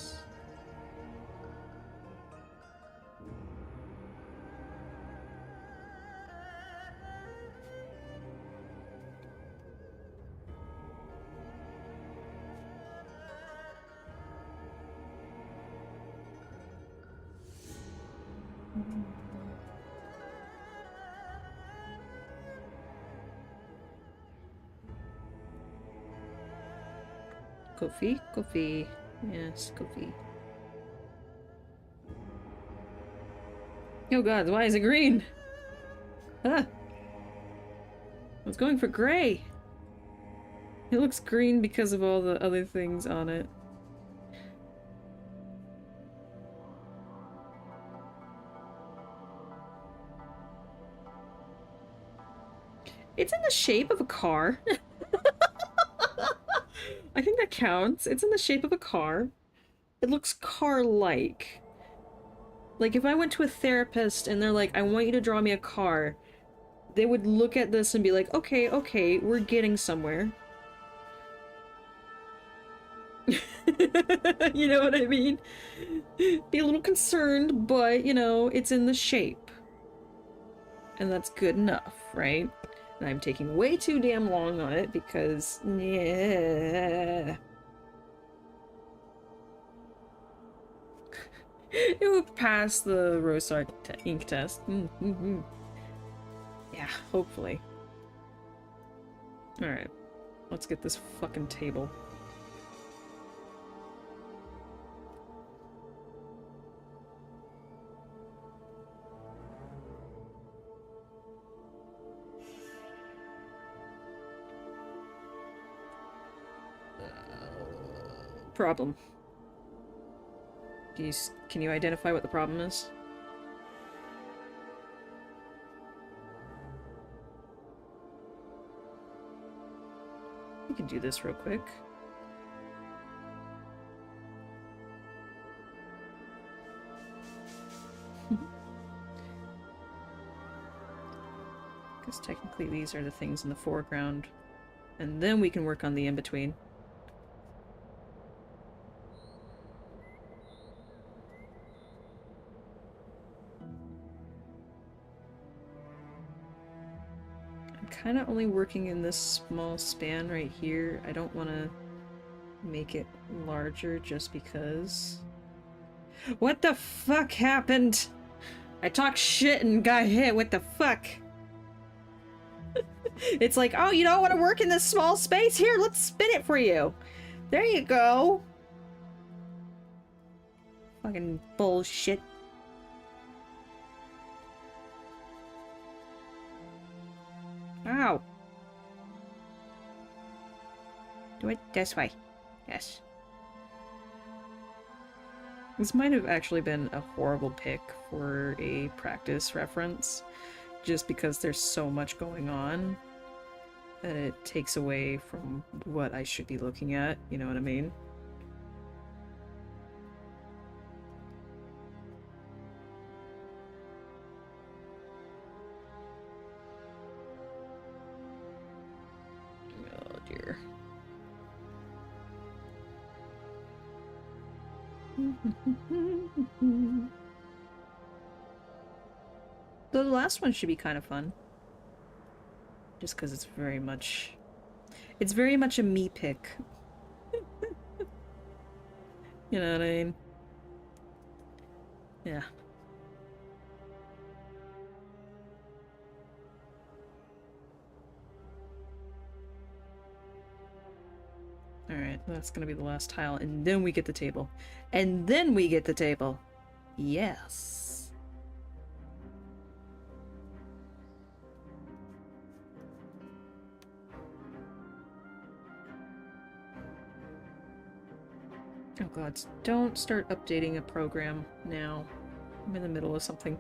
Coffee, coffee. Yes, coffee. Oh god, why is it green? Huh. I was going for gray. It looks green because of all the other things on it. It's in the shape of a car. I think that counts. It's in the shape of a car. It looks car-like. Like, if I went to a therapist and they're like, I want you to draw me a car, they would look at this and be like, okay, okay, we're getting somewhere. You know what I mean? Be a little concerned, but, you know, it's in the shape. And that's good enough, right? And I'm taking way too damn long on it because, yeah. It would pass the Rosart ink test. Yeah. Yeah, hopefully. Alright. Let's get this fucking table. Problem. Can you identify what the problem is? We can do this real quick. Because technically these are the things in the foreground. And then we can work on the in-between. I'm kind of only working in this small span right here. I don't want to make it larger just because. What the fuck happened? I talked shit and got hit. What the fuck? It's like, oh, you don't want to work in this small space? Here, let's spin it for you. There you go. Fucking bullshit. Ow. Do it this way. Yes. This might have actually been a horrible pick for a practice reference, just because there's so much going on that it takes away from what I should be looking at, you know what I mean? Oh dear. The last one should be kind of fun. Just because it's very much a me pick. You know what I mean? Yeah. Alright, that's gonna be the last tile, and then we get the table. And then we get the table! Yes! Oh god, don't start updating a program now. I'm in the middle of something.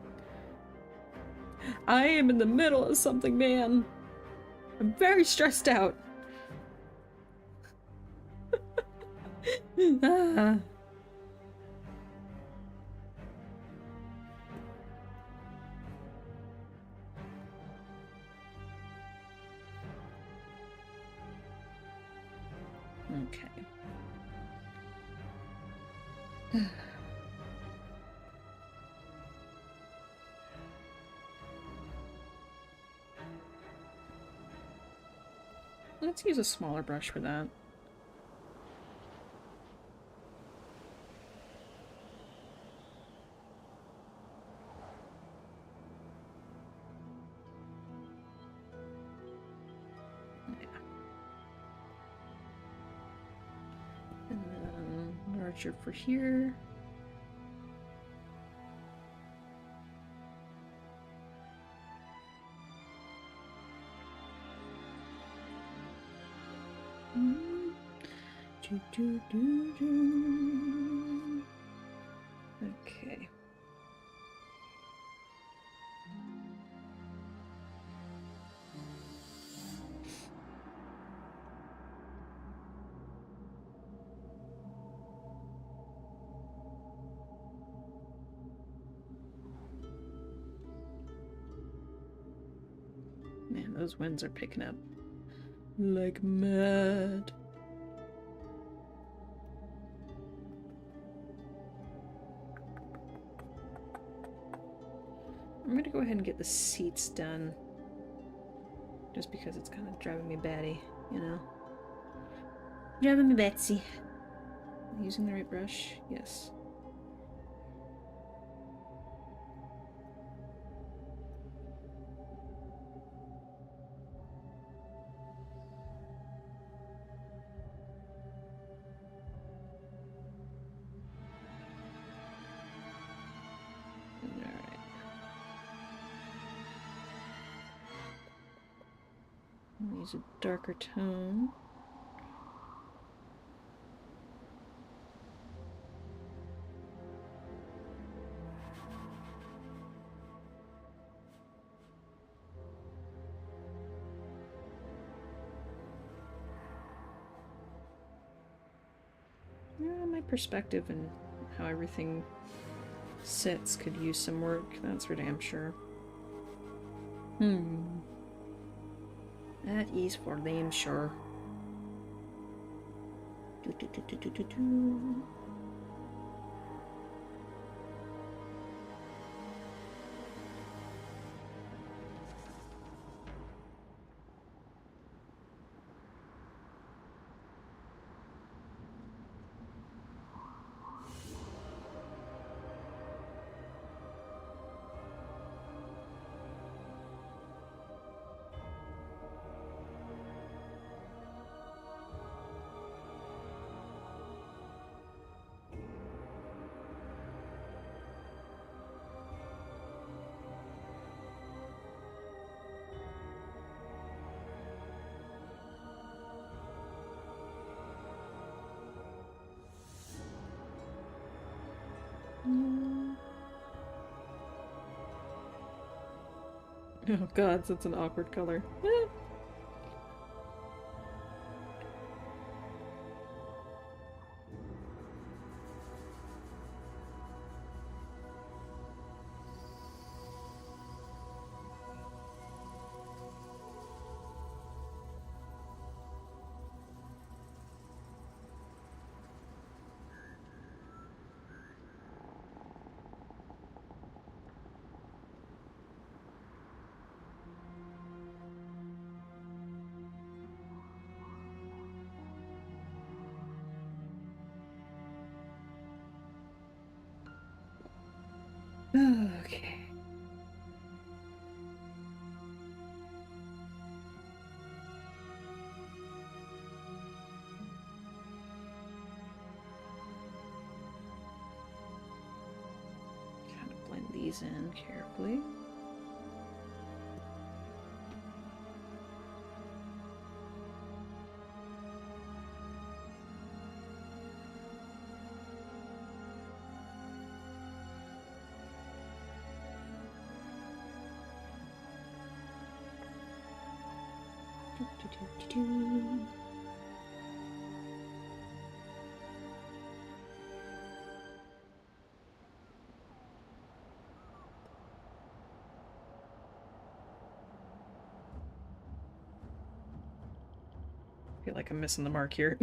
I am in the middle of something, man! I'm very stressed out! Ah. Okay. Let's use a smaller brush for that. And then larger for here. Okay. Man, those winds are picking up like mad. I'm gonna go ahead and get the seats done. Just because it's kind of driving me batty, you know? Driving me Betsy. Using the right brush? Yes. Use a darker tone. Yeah, my perspective and how everything sits could use some work, that's for damn sure. That is for damn sure. Do. Oh god, that's an awkward color. Okay. Kind of blend these in carefully. Do. I feel like I'm missing the mark here.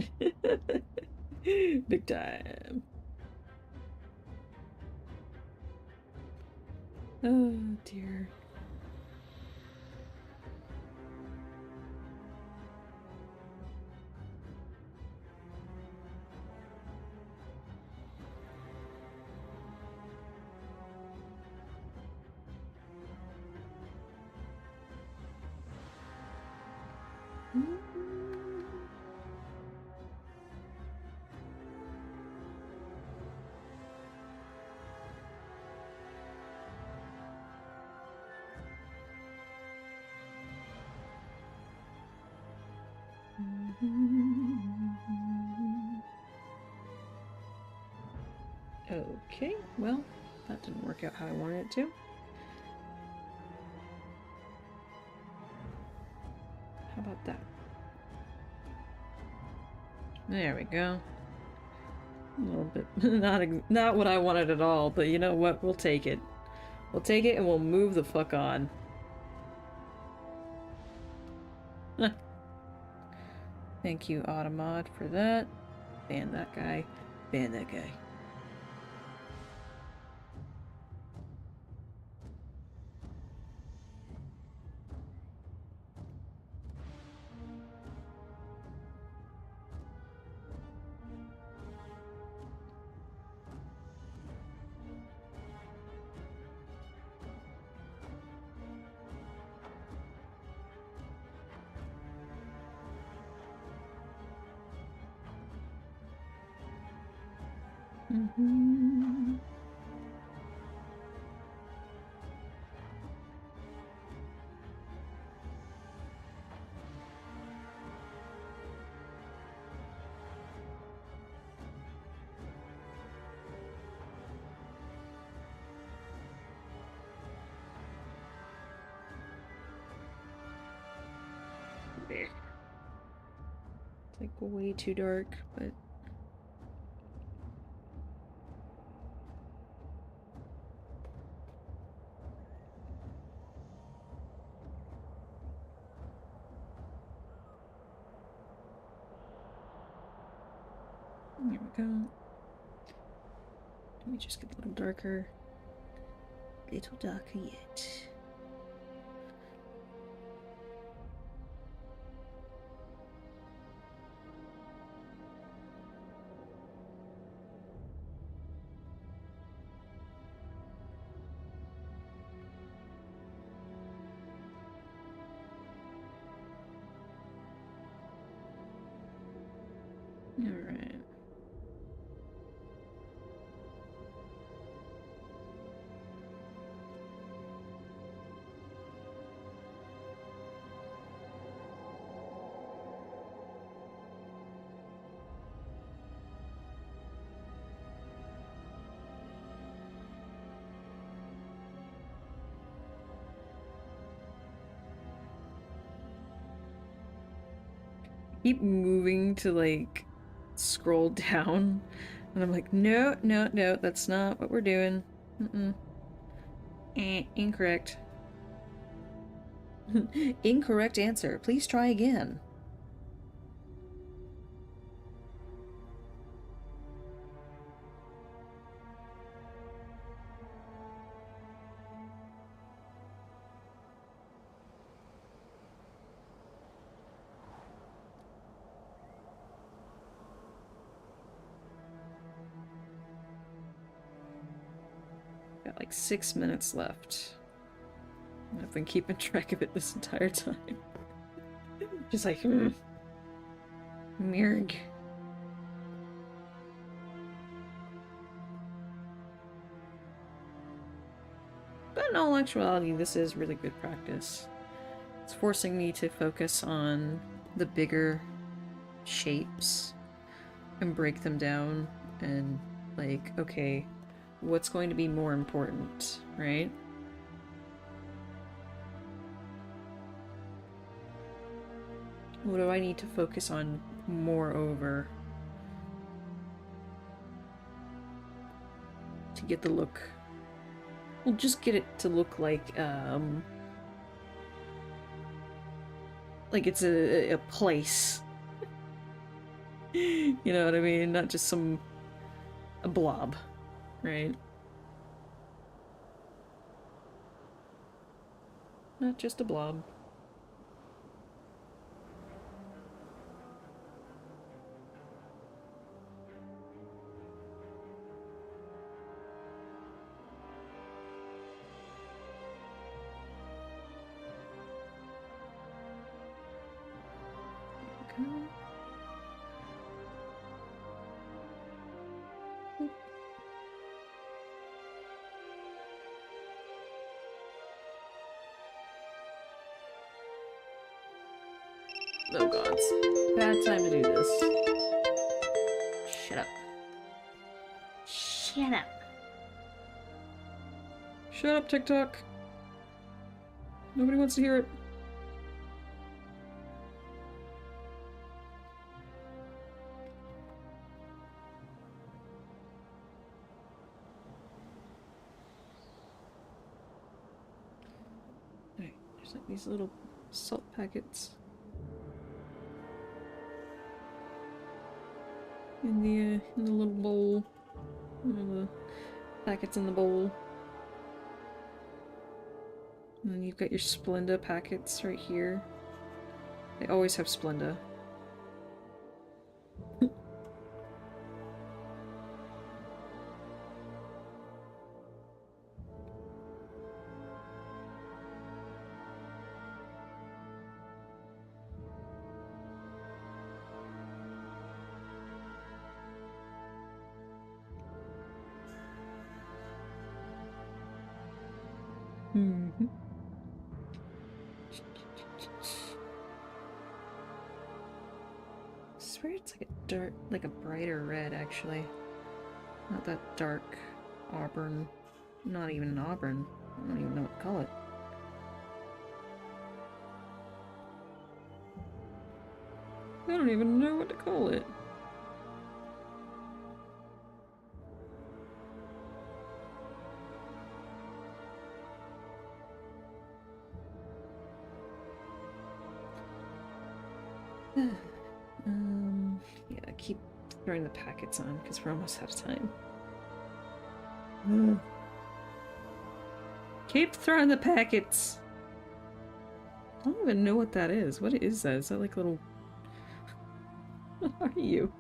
Big time. Oh dear. Okay, well, that didn't work out how I wanted it to. How about that? There we go. A little bit, not what I wanted at all, but you know what? We'll take it. We'll take it and we'll move the fuck on. Thank you, Automod, for that. Ban that guy. Ban that guy. It's like way too dark, but... Here we go. Let me just get a little darker. Little darker yet. Alright. Keep moving to like scroll down, and I'm like, no, no, no, that's not what we're doing. Incorrect. Incorrect answer. Please try again. Got like 6 minutes left. I've been keeping track of it this entire time. Just like, Mirg. But in all actuality, this is really good practice. It's forcing me to focus on the bigger shapes and break them down and like, okay, what's going to be more important, right? What do I need to focus on more over to get the look? We'll just get it to look like it's a place. You know what I mean? Not just a blob, right? Not just a blob. Oh gods. Bad time to do this. Shut up. Shut up. Shut up, TikTok. Nobody wants to hear it. Alright, there's like these little salt packets. In the little bowl. The packets in the bowl. And then you've got your Splenda packets right here. They always have Splenda. Mm-hmm. I swear it's like a dark, like a brighter red, actually. Not that dark auburn. Not even an auburn. I don't even know what to call it. I don't even know what to call it. Yeah, keep throwing the packets on because we're almost out of time. Keep throwing the packets. I don't even know what that is. What is that? Is that like a little... What are you?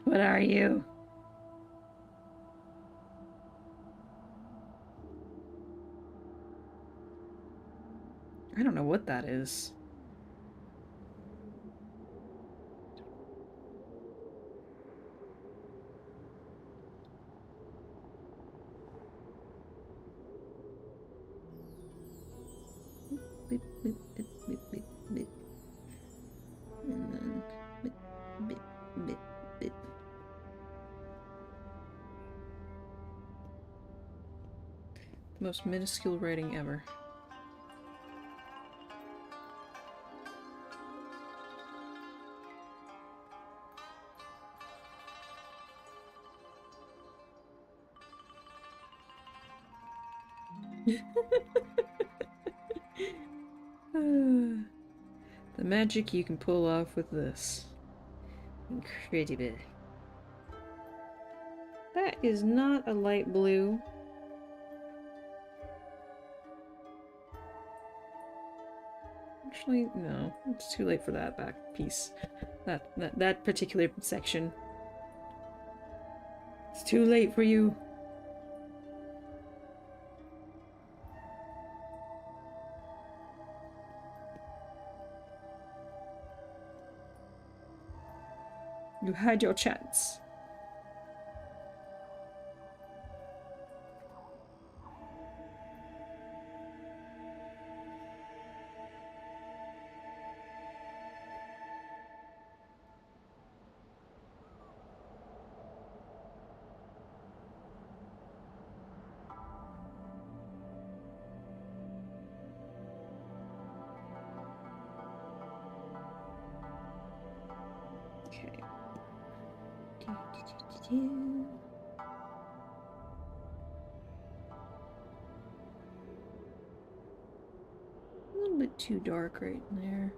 What are you? I don't know what that is. Beep, beep, beep, beep, beep, beep. And then beep, beep, beep, beep. The most minuscule writing ever. The magic you can pull off with this. Incredible. That is not a light blue. Actually, no. It's too late for that back piece. That particular section. It's too late for you. You had your chance. Okay. A little bit too dark right in there.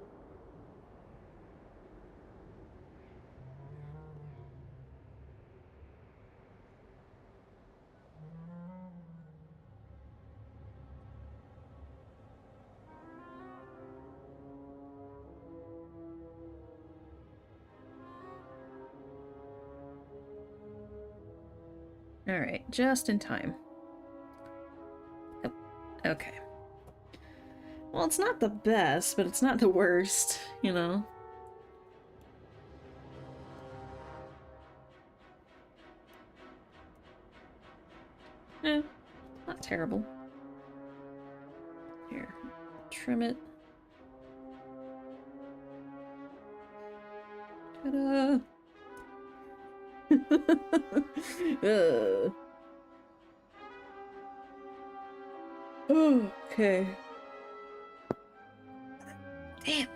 Alright, just in time. Oh, okay. Well, it's not the best, but it's not the worst, you know? Eh, not terrible. Here, trim it. Ta-da! Okay. Damn.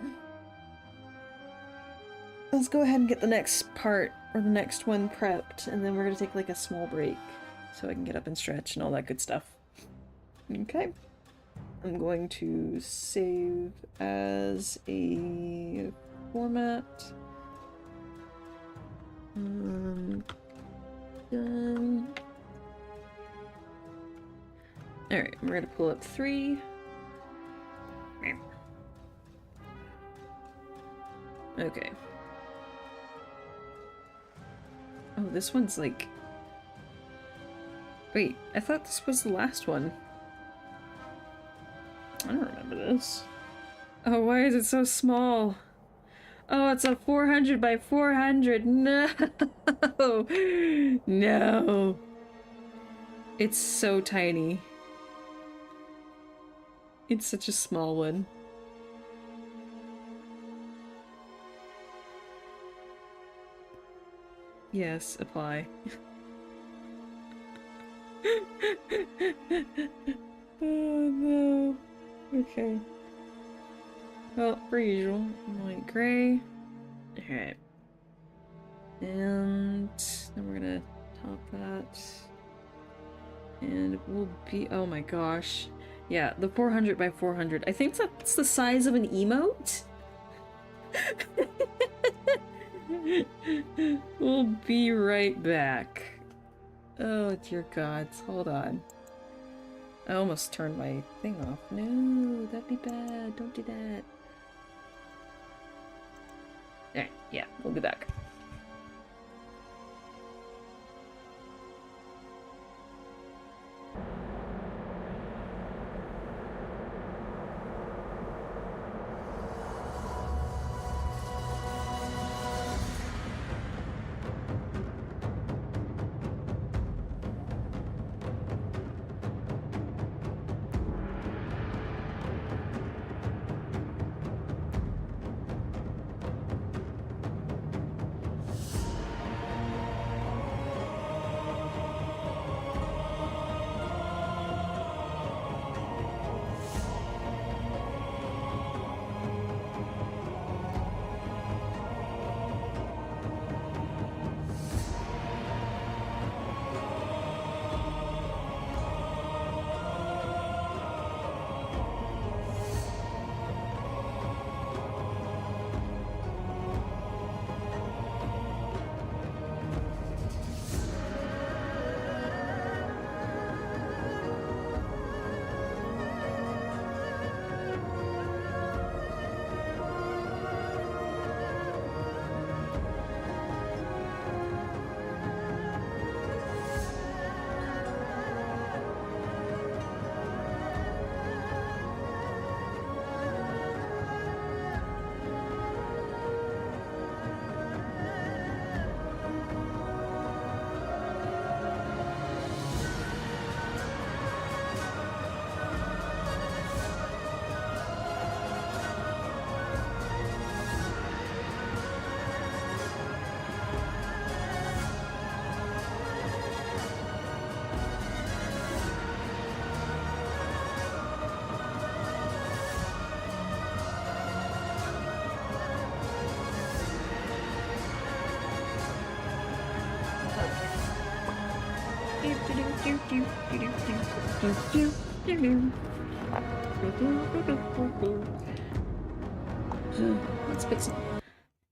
Let's go ahead and get the next part, or the next one prepped, and then we're gonna take like a small break so I can get up and stretch and all that good stuff. Okay. I'm going to save as a format. Done. Alright, we're gonna pull up 3. Okay. Oh, this one's like... Wait, I thought this was the last one. I don't remember this. Oh, why is it so small? Oh, it's a 400 by 400. No! No! It's so tiny. It's such a small one. Yes, apply. Oh no. Okay. Well, per usual, light gray. Alright. And then we're gonna top that. And we'll be, oh my gosh. Yeah, the 400 by 400. I think that's the size of an emote. We'll be right back. Oh dear gods, hold on. I almost turned my thing off. No, that'd be bad. Don't do that. Alright, yeah, we'll be back.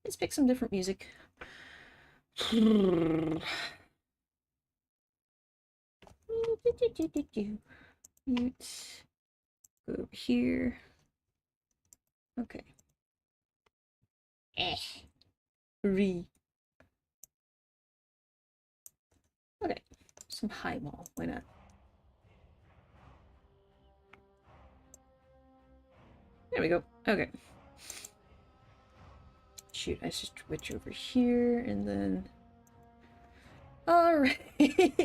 Let's pick some different music. Mute. Go over here. Okay. Re. Okay. Some highball. Why not? There we go. Okay. Shoot, I should switch over here and then... Alright,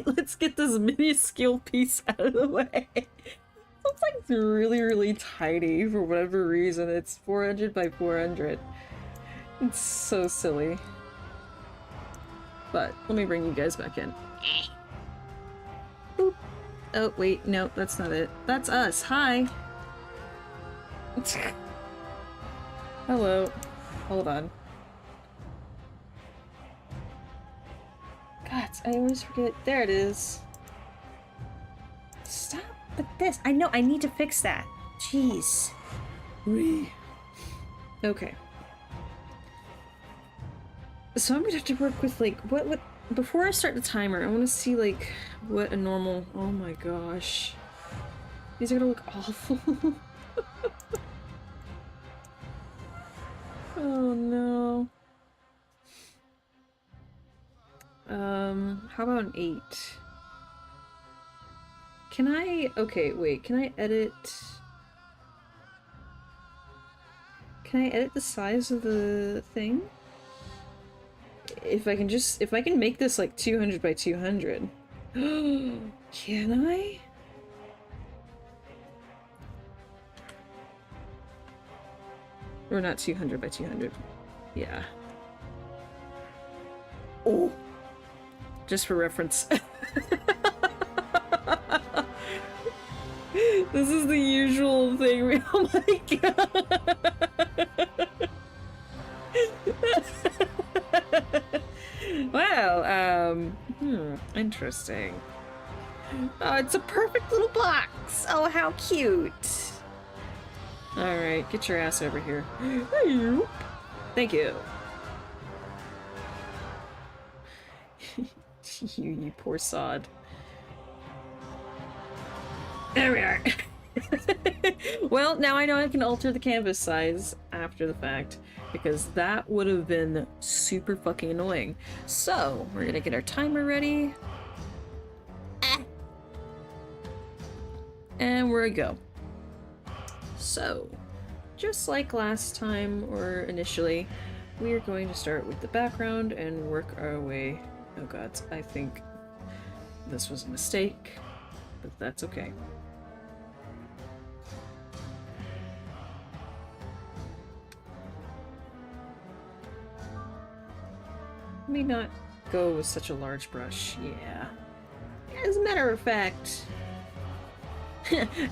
let's get this minuscule piece out of the way. Looks like it's really, really tiny for whatever reason. It's 400 by 400. It's so silly. But let me bring you guys back in. Boop. Oh, wait, no, that's not it. That's us. Hi. Hello. Hold on. God, I always forget. There it is. Stop with this. I know, I need to fix that. Jeez. Okay. So I'm gonna have to work with, like, what, before I start the timer, I want to see, like, what a normal, oh my gosh. These are gonna look awful. Oh no. How about an 8? Can I, okay, wait, can I edit the size of the thing? If I can make this like 200 by 200. Can I? Or not 200 by 200. Yeah. Oh! Just for reference. This is the usual thing. Oh my god! Interesting. Oh, it's a perfect little box! Oh, how cute! Alright, get your ass over here. Thank you. you poor sod. There we are. Well, now I know I can alter the canvas size after the fact, because that would have been super fucking annoying. So, we're gonna get our timer ready. And we're go. So, just like last time, or initially, we are going to start with the background and work our way. Oh god, I think this was a mistake, but that's okay. Let me not go with such a large brush, yeah. As a matter of fact...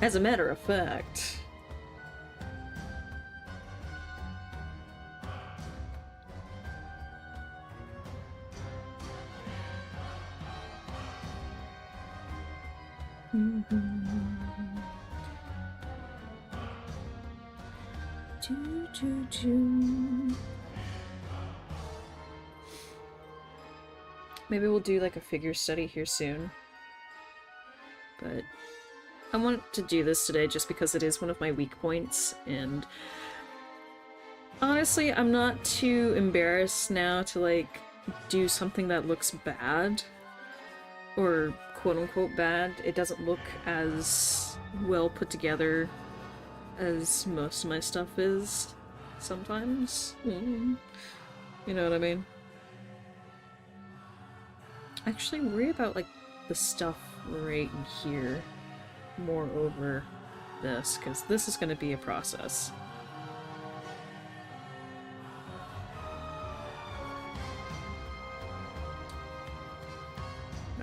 As a matter of fact... Maybe we'll do like a figure study here soon. But I want to do this today just because it is one of my weak points, and honestly, I'm not too embarrassed now to like do something that looks bad, or quote-unquote bad. It doesn't look as well put together as most of my stuff is sometimes. You know what I mean? Actually worry about like the stuff right in here more over this, because this is going to be a process.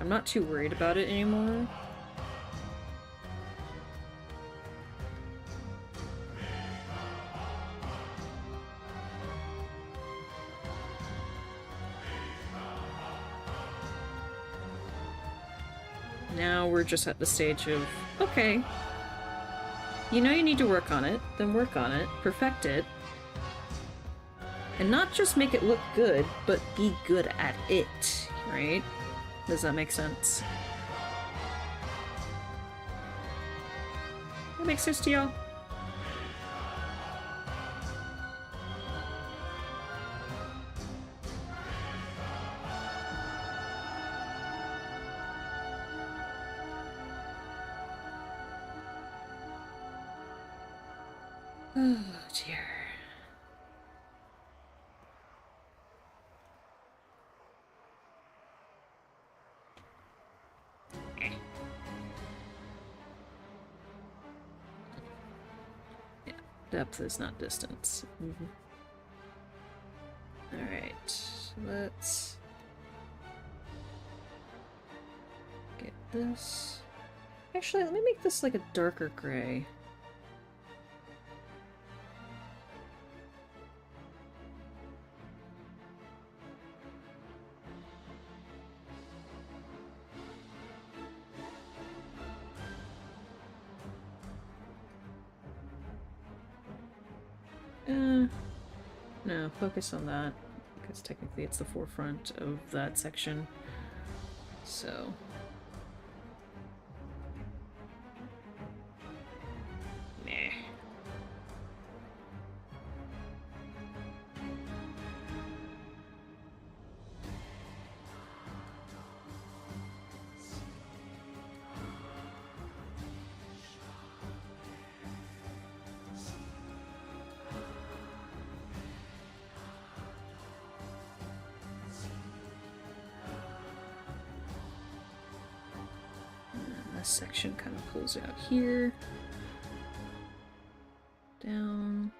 I'm not too worried about it anymore. Now we're just at the stage of, okay, you know you need to work on it, then work on it, perfect it, and not just make it look good, but be good at it, right? Does that make sense? That makes sense to y'all? Oh dear. Yeah, depth is not distance. Alright, let's get this. Actually, let me make this like a darker gray. No, focus on that, because technically it's the forefront of that section. So... meh. This section kind of pulls out here, down.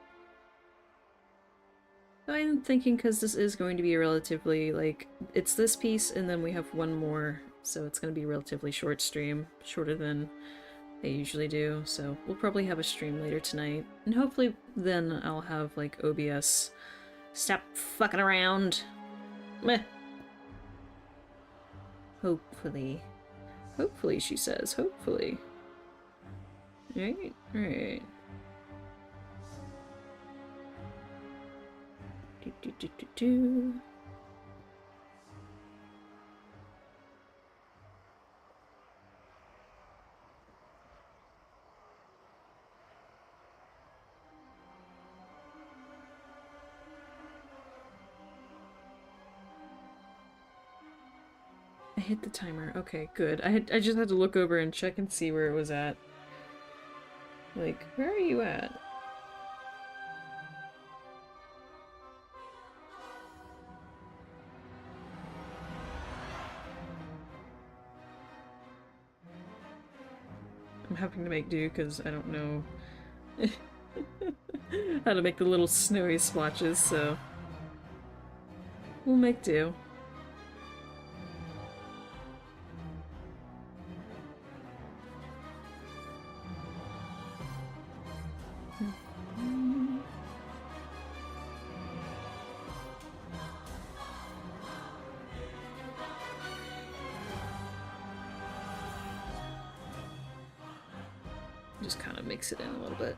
I'm thinking, because this is going to be a relatively, like, it's this piece and then we have one more, so it's going to be a relatively short stream, shorter than I usually do, so we'll probably have a stream later tonight, and hopefully then I'll have, like, OBS. Stop fucking around! Meh. Hopefully. Hopefully, she says. Hopefully. Right? Right. Do, do, do, do, do. I hit the timer. Okay, good. I just had to look over and check and see where it was at. Like, where are you at? I'm having to make do because I don't know how to make the little snowy splotches, so we'll make do. Just kind of mix it in a little bit.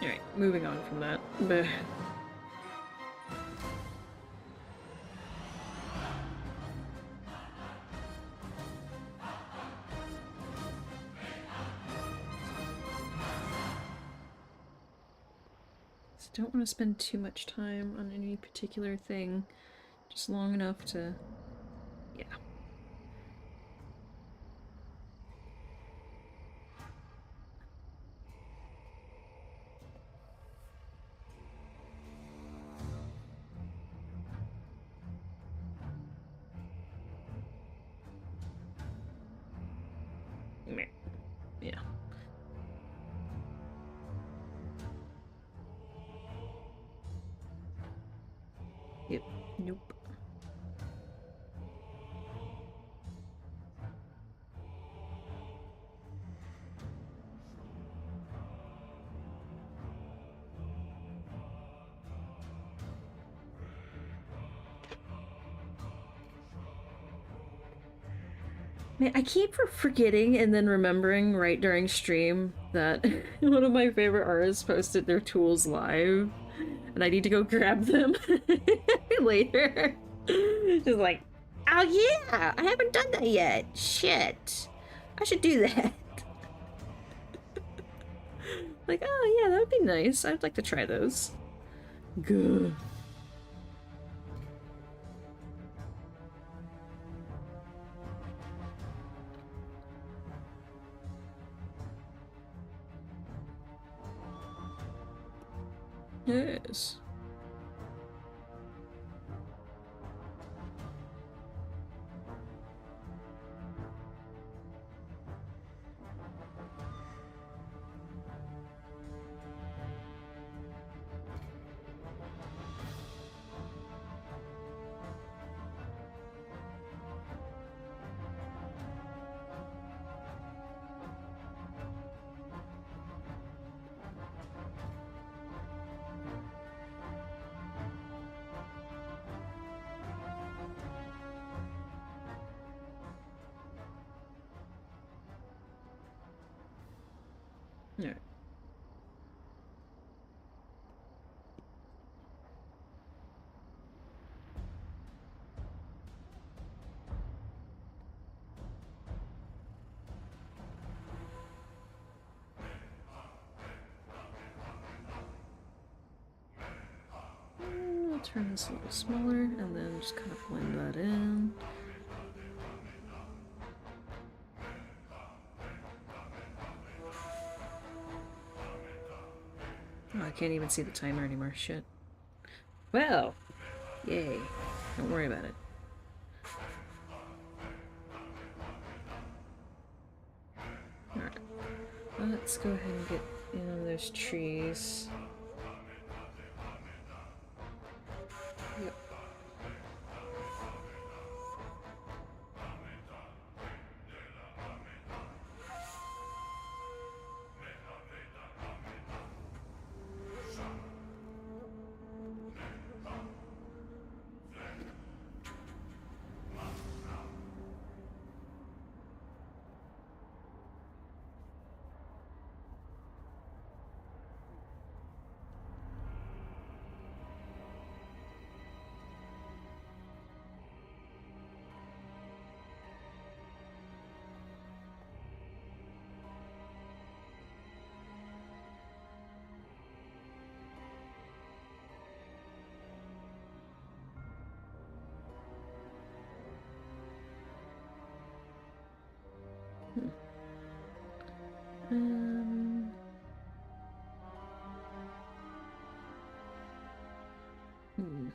Alright, moving on from that. Bleh. So don't want to spend too much time on any particular thing. Just long enough to... yeah. Meh. Yeah. Yep. Nope. Man, I keep forgetting and then remembering right during stream that one of my favorite artists posted their tools live, and I need to go grab them later. Just like, Oh yeah, I haven't done that yet. Shit. I should do that. like, oh yeah, that would be nice. I'd like to try those. Good. Yes. Alright. I'll turn this a little smaller and then just kind of blend that in. Oh, I can't even see the timer anymore. Shit. Well, yay. Don't worry about it. Let's go ahead and get in on those trees. Yep. Um, hmm.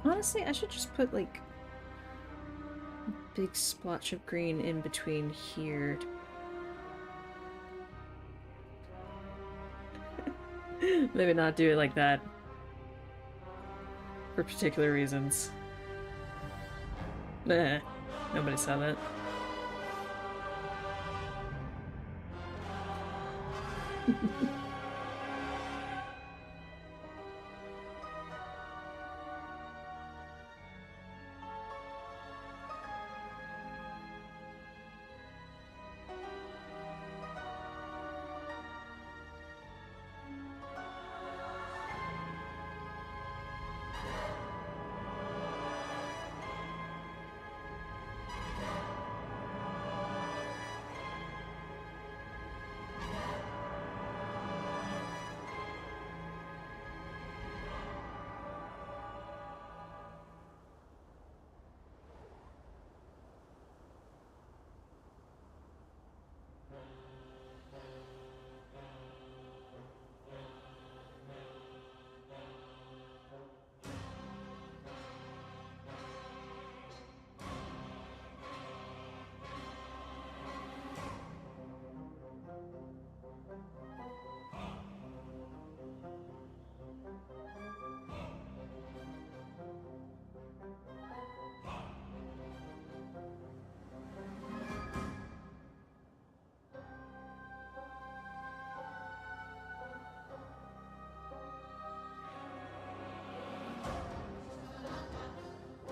Honestly, I should just put like a big splotch of green in between here. Maybe not do it like that. For particular reasons. Nah, nobody saw that.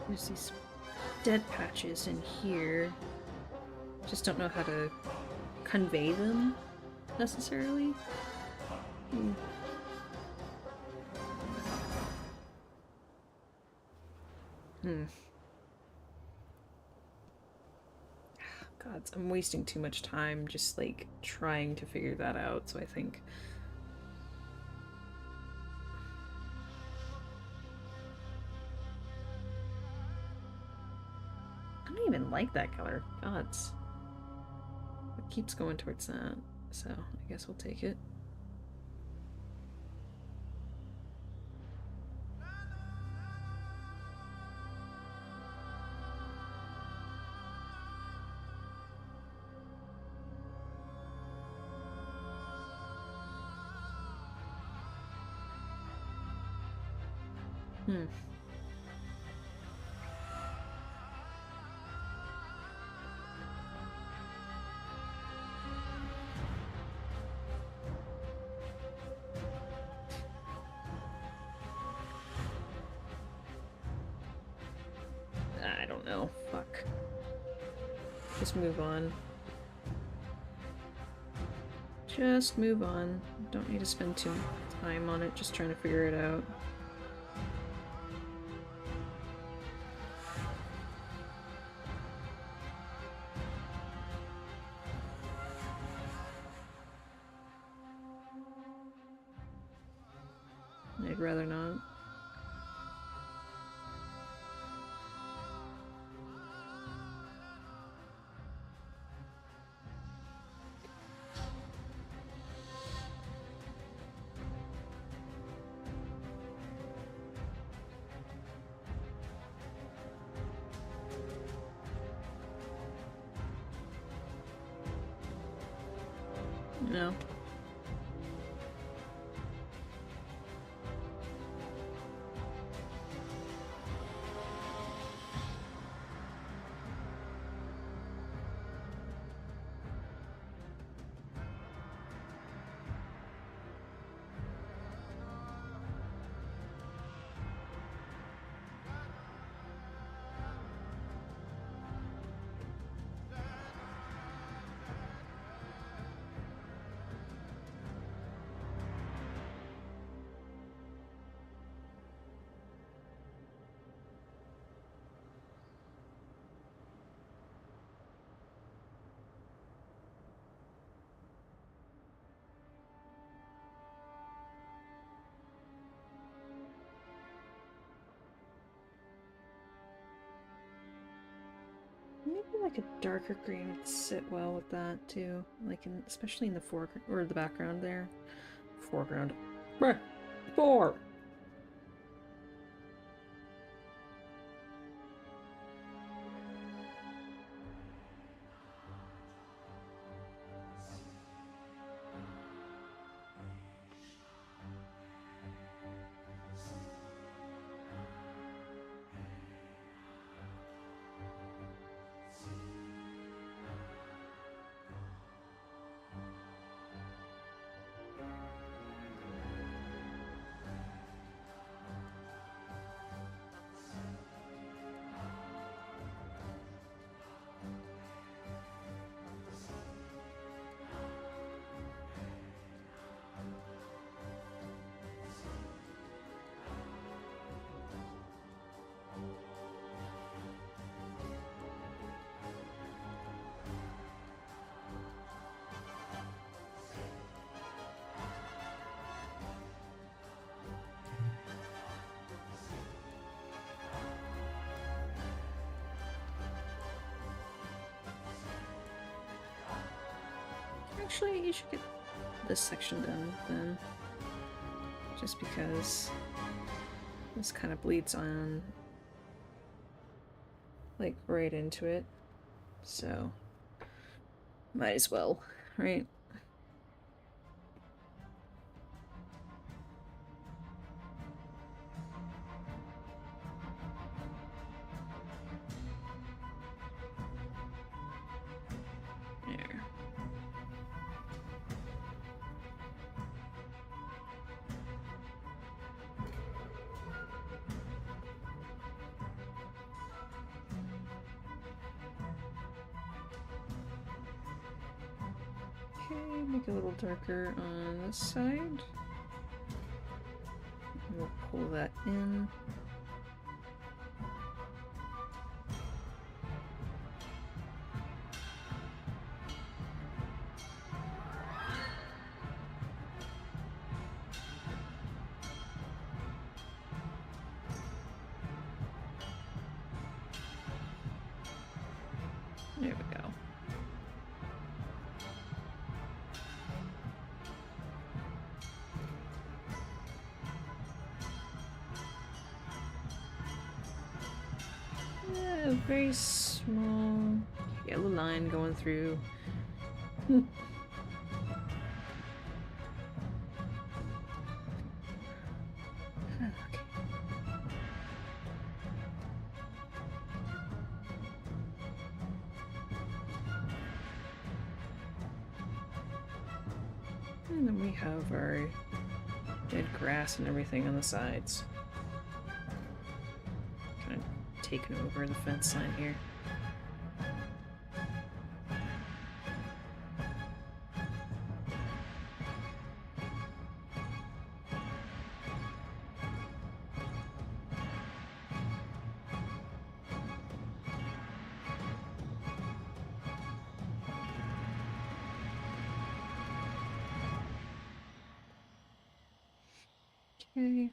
There's these dead patches in here. Just don't know how to convey them, necessarily. God, I'm wasting too much time just, like, trying to figure that out, so I think... I don't even like that color. Gods. It keeps going towards that, so I guess we'll take it. I don't know. Fuck. Just move on. Just move on. Don't need to spend too much time on it, just trying to figure it out. I'd rather not. you know. Maybe like a darker green would sit well with that too, like especially in the foreground or the background there. Foreground. Bruh. Four. Actually, you should get this section done then. Just because this kind of bleeds on, like, right into it. So, might as well, right? There. Okay, make it a little darker on this side. We'll pull that in. There we go. Yeah, very small yellow line going through. And then we have our dead grass and everything on the sides. Kind of taking over the fence line here. Okay.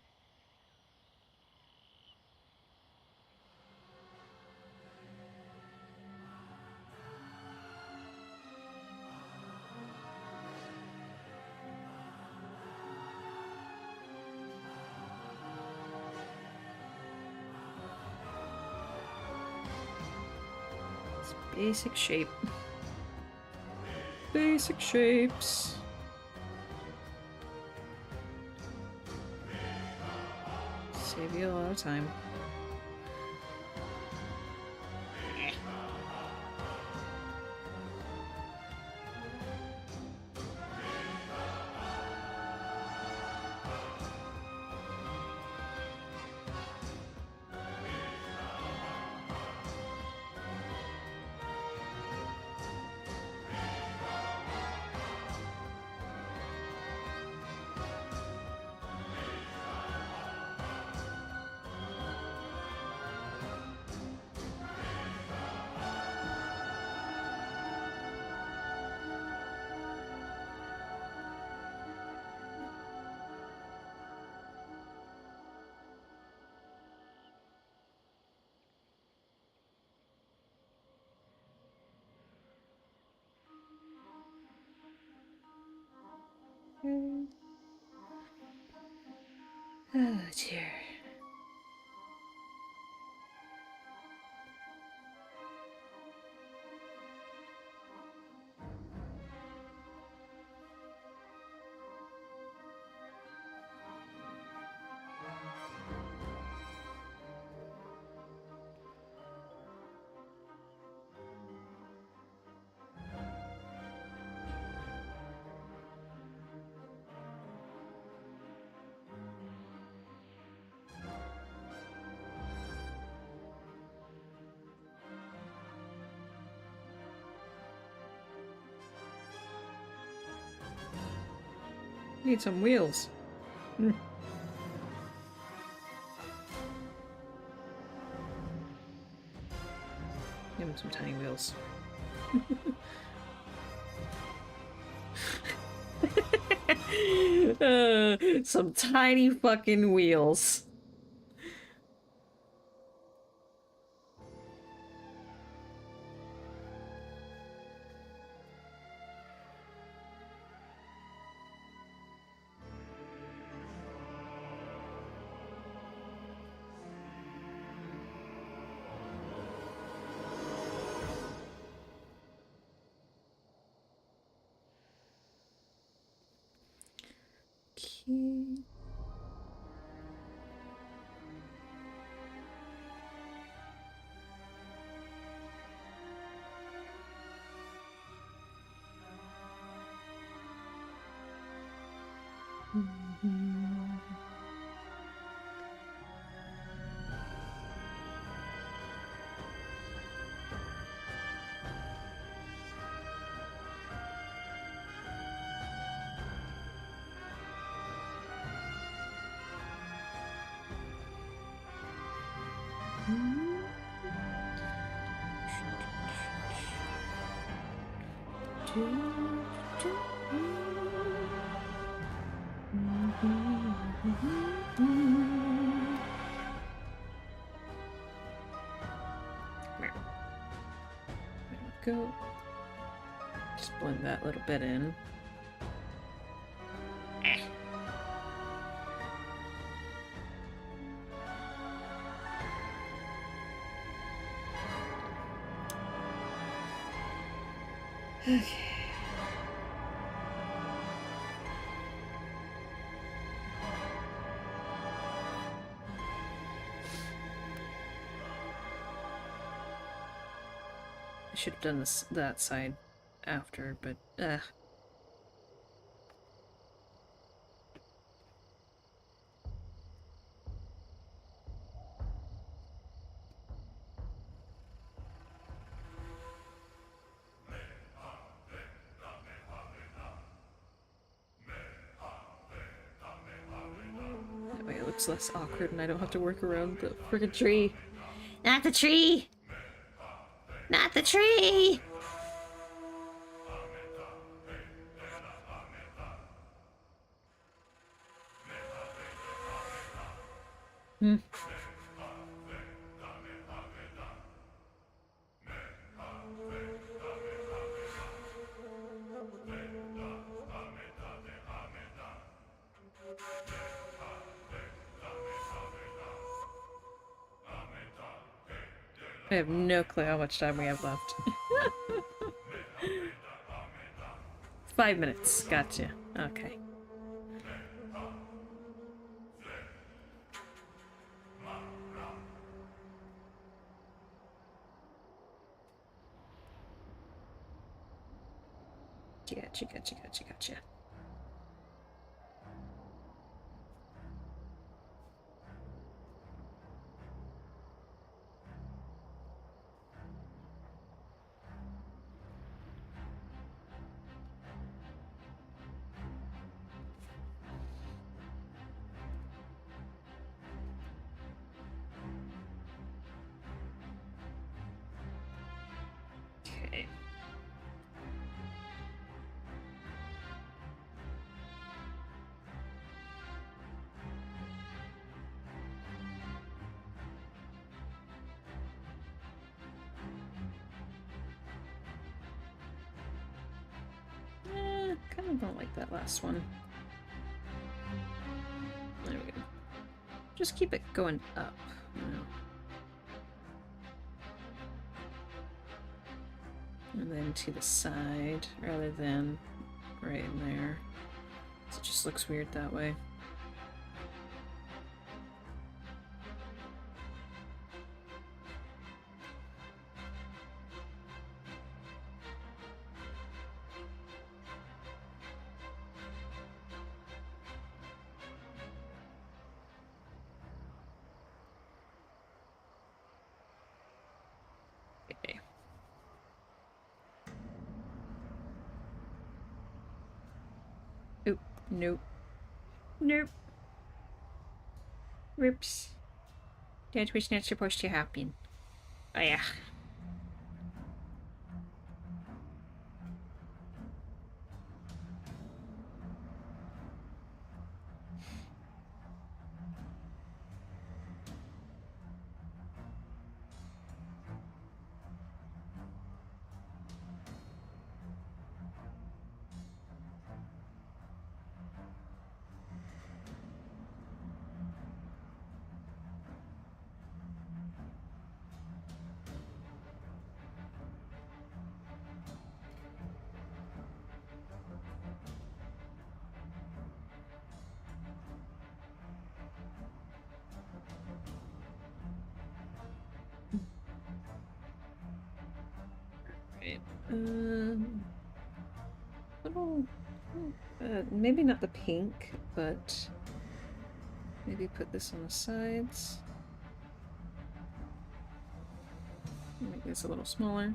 It's basic shape. Basic shapes. Save you a lot of time. Oh dear. Need some wheels. Give him some tiny wheels. Some tiny fucking wheels. Okay. There we go. Just blend that little bit in. Okay. I should have done this that side after, but that way it looks less awkward and I don't have to work around the friggin' tree. Not the tree! Not the tree! I have no clue how much time we have left. 5 minutes. Gotcha. Okay. Gotcha. Okay. Kind of don't like that last one. There we go. Just keep it going up, you know. And then to the side, rather than right in there. It just looks weird that way. Okay. Oop, nope. Nope. Rips. That was not supposed to happen. Oh yeah. Right. Little, maybe not the pink, but maybe put this on the sides. Make this a little smaller.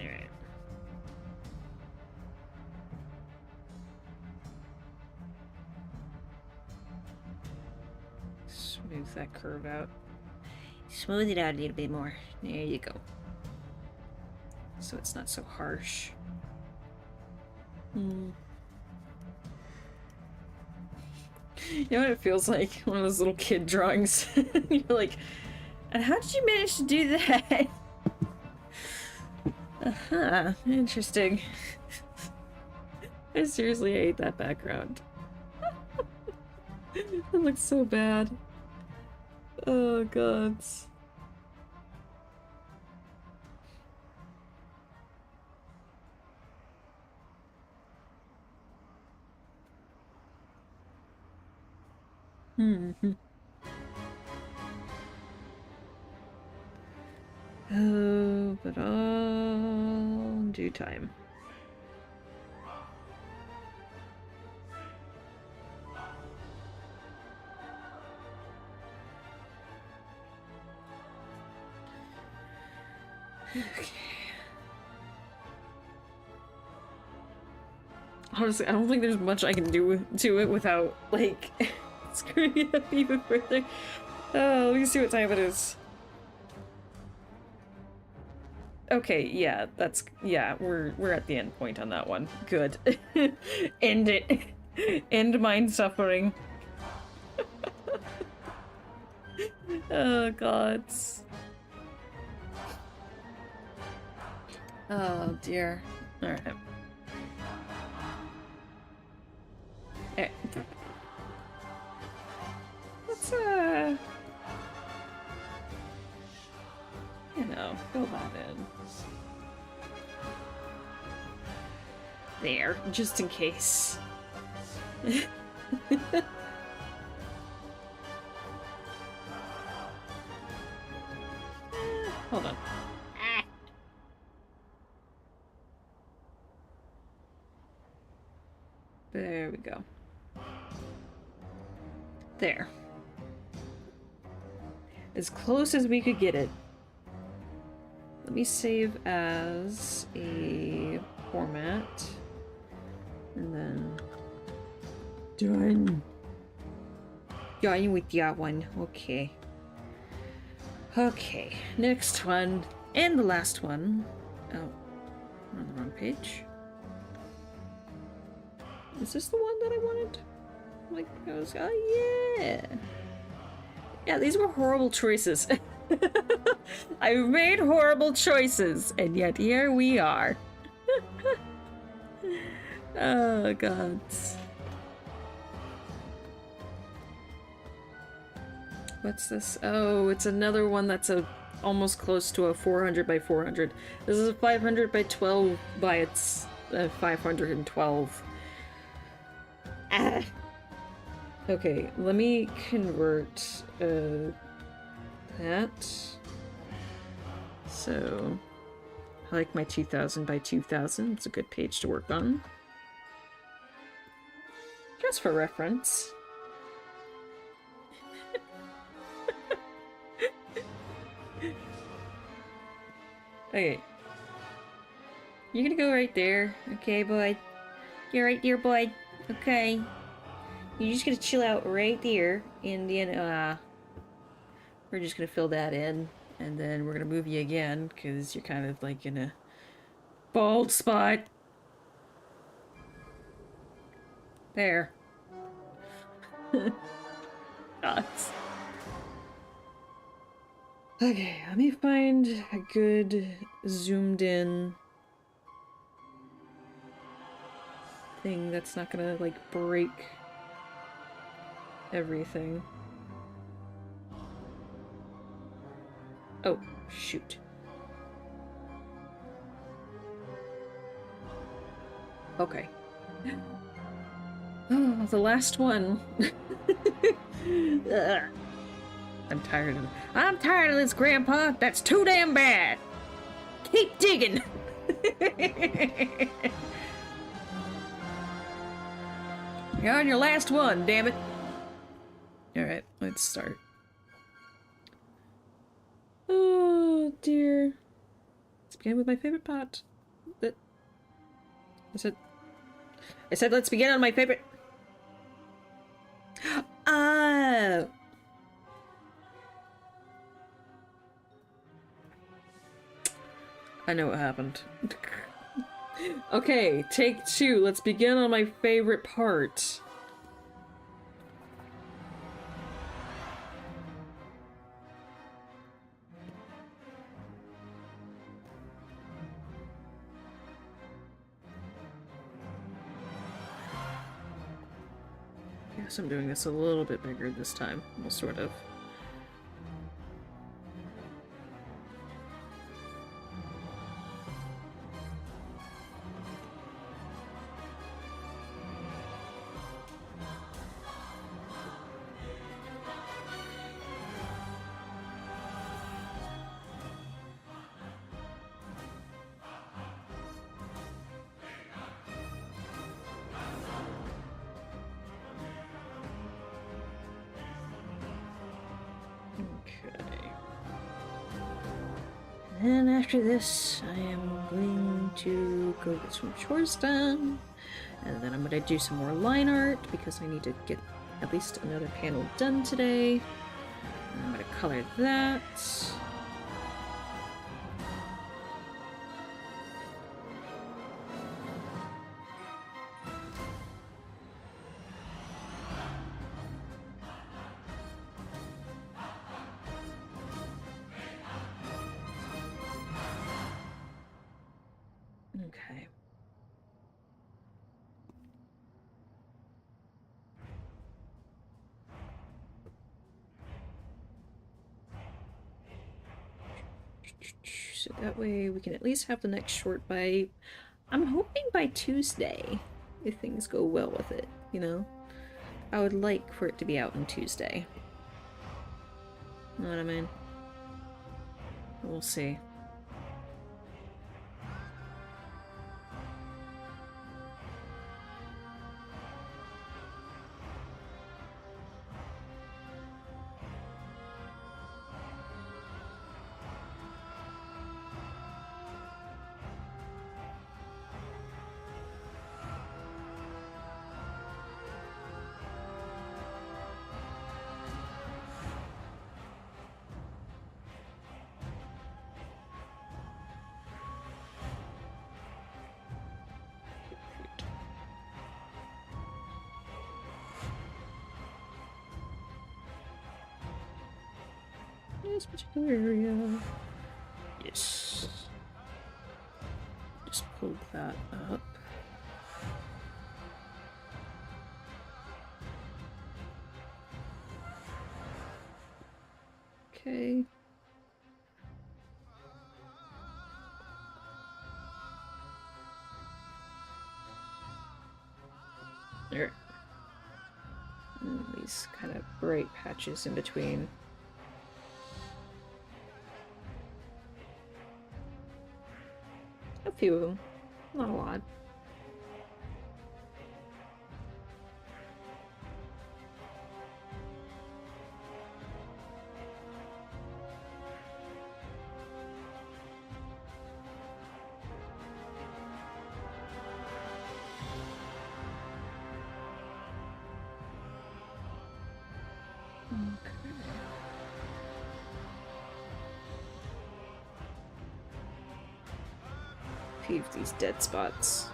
Alright. Smooth that curve out. Smooth it out a little bit more. There you go. So it's not so harsh. You know what it feels like? One of those little kid drawings. You're like, and how did you manage to do that? Uh-huh. Interesting. I seriously hate that background. It looks so bad. Oh, gods. Oh, but all due time. Okay. Honestly, I don't think there's much I can do to it without, like, screwing it up even further. Oh, let me see what time it is. Okay, yeah, that's, yeah, we're at the end point on that one. Good. End it. End mind suffering. Oh, gods. Oh, dear. Alright. Eh. Let's, you know, fill that in. There, just in case. Hold on. There we go. There. As close as we could get it. Let me save as a format. And then... Done. Done with that one. Okay. Okay. Next one. And the last one. Oh. I'm on the wrong page. Is this the one that I wanted? Like, I was... Oh, yeah. Yeah, these were horrible choices. I've made horrible choices, and yet here we are. Oh, God. What's this? Oh, it's another one that's almost close to a 400 by 400. This is a 500 by 12 by its 512. Ah. Okay, let me convert that. So, I like my 2000 by 2000. It's a good page to work on. Just for reference. Okay. You're gonna go right there. Okay, bud. You're right there, bud. Okay. You're just gonna chill out right there, and then, we're just gonna fill that in, and then we're gonna move you again, because you're kind of, like, in a bald spot. There. Gods. Okay, let me find a good zoomed in thing that's not gonna, like, break everything. Oh, shoot. Okay. Oh, the last one. Ugh. I'm tired of this, Grandpa. That's too damn bad. Keep digging. You're on your last one, damn it. Alright, let's start. Oh dear. Let's begin with my favorite part. I said let's begin on my favorite. Oh. I know what happened. Okay, take two. Let's begin on my favorite part. I guess I'm doing this a little bit bigger this time. Well, sort of. And after this, I am going to go get some chores done. And then I'm going to do some more line art because I need to get at least another panel done today. And I'm going to color that. Okay. So that way we can at least have the next short by, I'm hoping by Tuesday, if things go well with it, you know? I would like for it to be out on Tuesday. Know what I mean? We'll see. this particular area. Yes. Just pulled that up. Okay. There. And these kind of bright patches in between. A few of them. Not a lot. Few of these dead spots.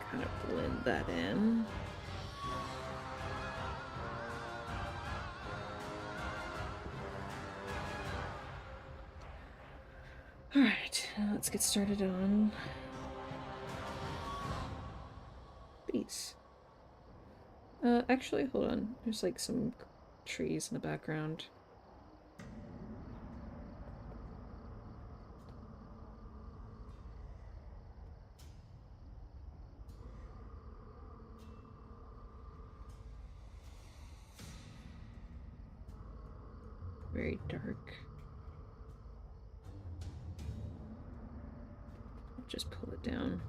Kind of blend that in. Alright, let's get started on these. Actually, hold on. There's like some trees in the background. Very dark. I'll just pull it down.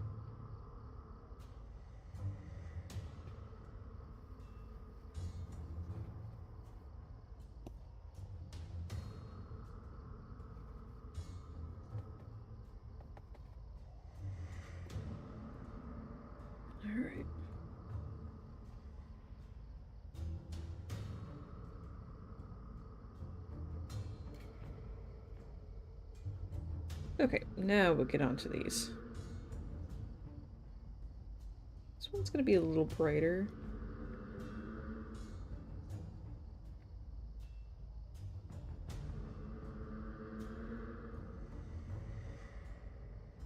Alright. Okay, now we'll get on to these. This one's gonna be a little brighter.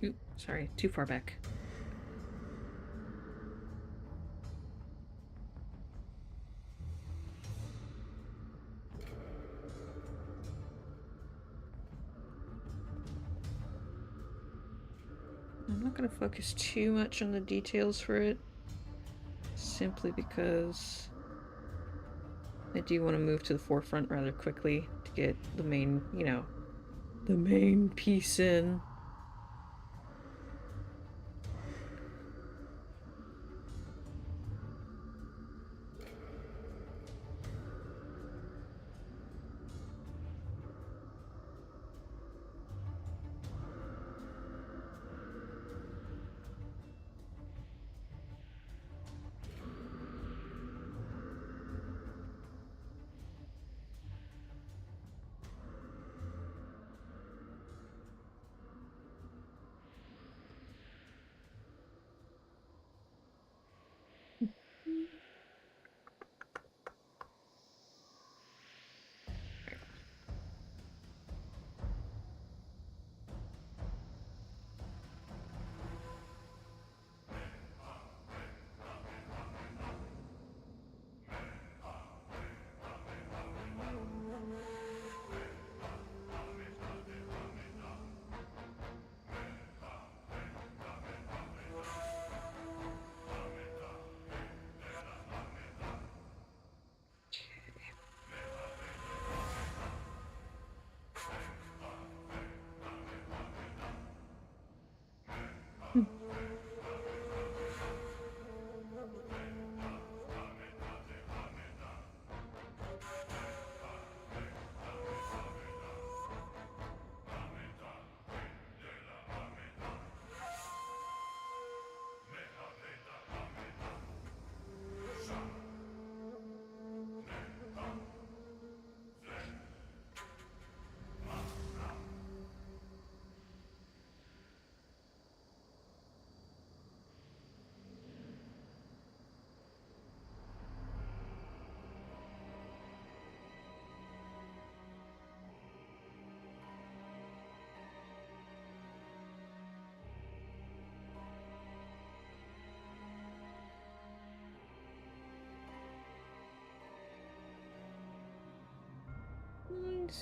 Oop, sorry, too far back. I'm not going to focus too much on the details for it, simply because I do want to move to the forefront rather quickly to get the main, you know, the main piece in.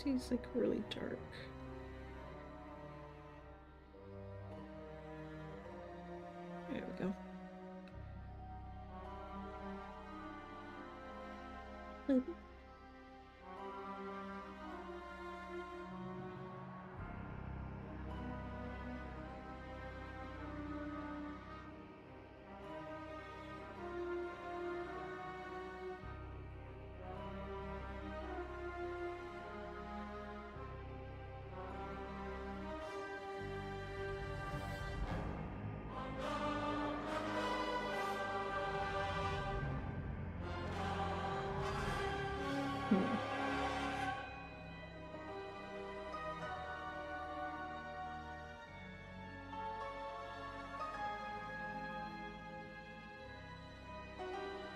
He's like really dark. There we go. Boop.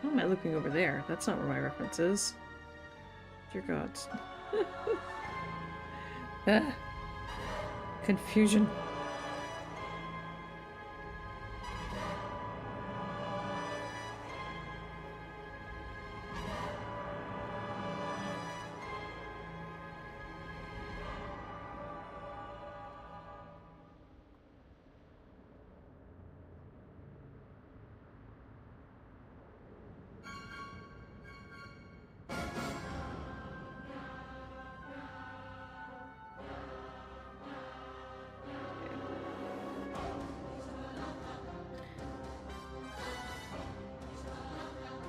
How am I looking over there? That's not where my reference is. Dear gods. Ah. Confusion.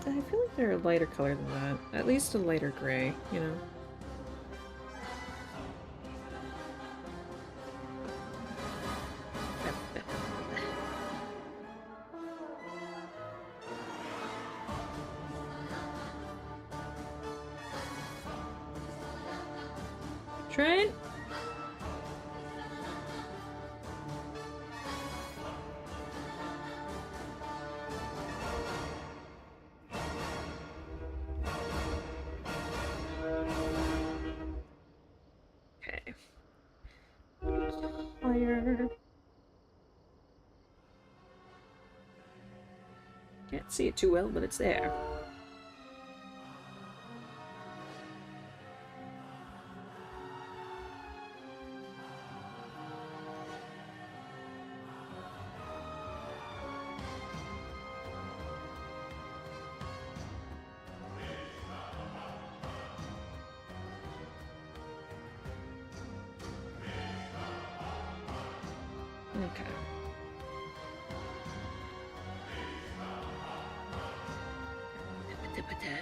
I feel like they're a lighter color than that. At least a lighter gray, you know? Train? Okay. Fire. Can't see it too well, but it's there. Okay. Okay.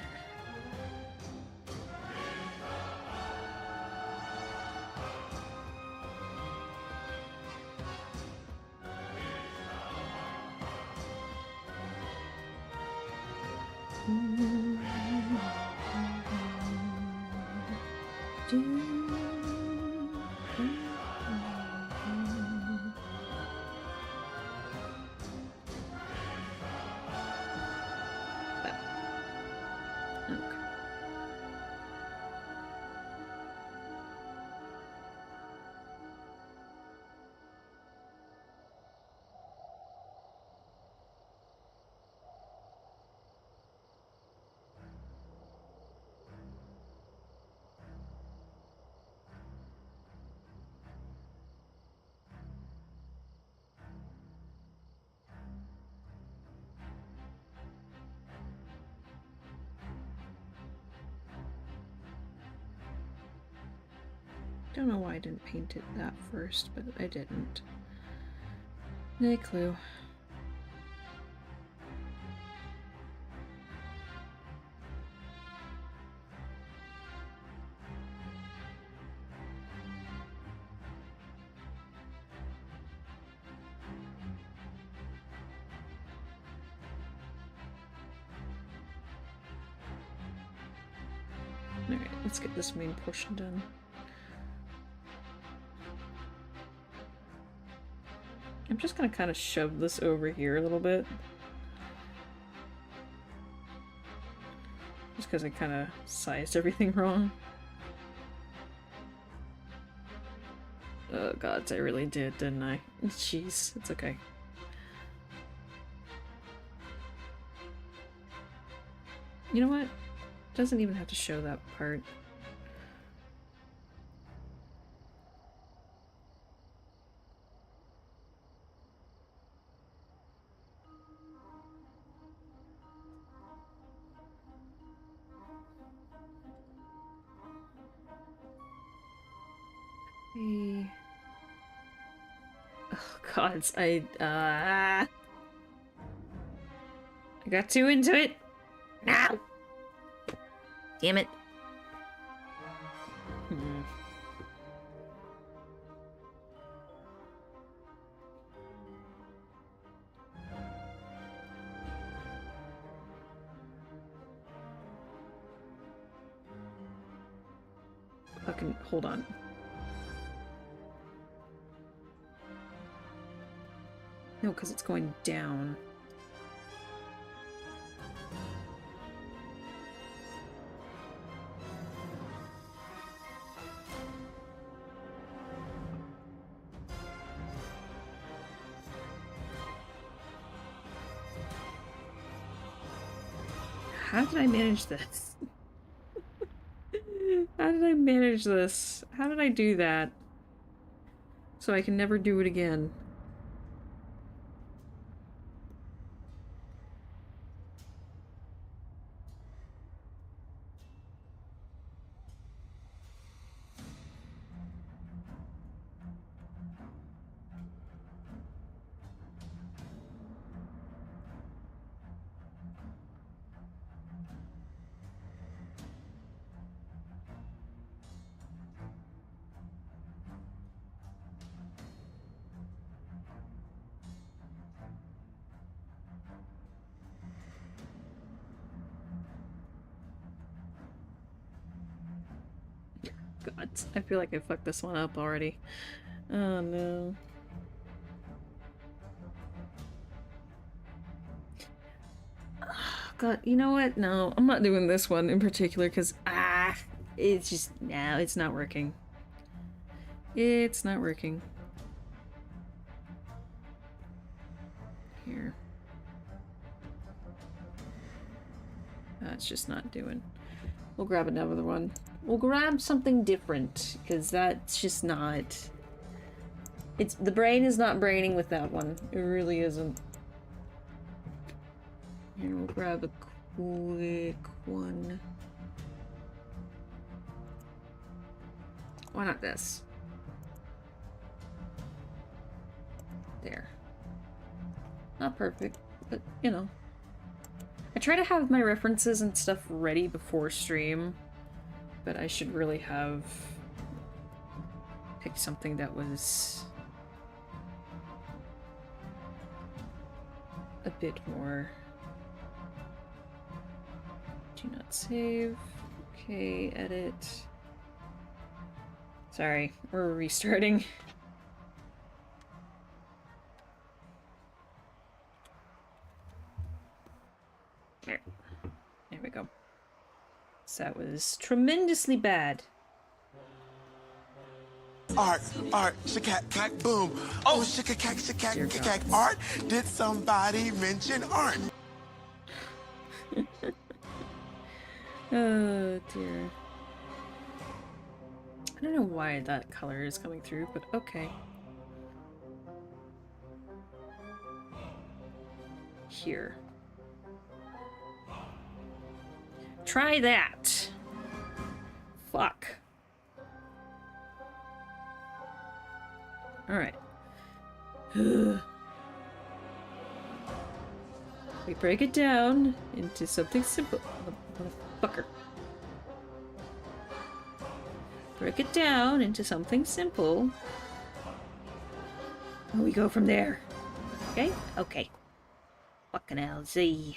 Don't know why I didn't paint it that first, but I didn't. No clue. Alright, let's get this main portion done. I'm just gonna kind of shove this over here a little bit. Just because I kind of sized everything wrong. Oh gods, I really did, didn't I? Jeez, it's okay. You know what? Doesn't even have to show that part. Okay. Oh god, I got too into it. No! Damn it. Fucking hold on. No, because it's going down. How did I manage this? How did I manage this? How did I do that? So I can never do it again. God, I feel like I fucked this one up already. Oh no. God, you know what? No, I'm not doing this one in particular because, it's just, no, it's not working. It's not working. Here. It's just not doing. We'll grab another one. We'll grab something different, because that's just not... the brain is not braining with that one. It really isn't. Here, we'll grab a quick one. Why not this? There. Not perfect, but, you know. I try to have my references and stuff ready before stream, but I should really have picked something that was a bit more. Do not save. Okay, edit. Sorry, we're restarting. There. There we go. So that was tremendously bad. Art, shakack, cack, boom. Oh, shakack, shakack, cack, art. Did somebody mention art? Oh dear. I don't know why that color is coming through, but okay. Here. Try that. Fuck. Alright. We break it down into something simple. Motherfucker. Break it down into something simple. And we go from there. Okay? Okay. Fucking LZ.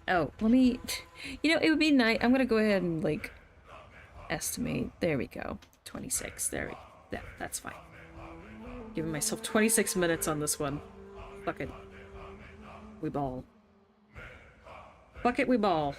Oh, let me... You know, it would be nice... I'm gonna go ahead and, like, estimate. There we go. 26. There we go. That's fine. Giving myself 26 minutes on this one. Fuck it. We ball. Fuck it, we ball.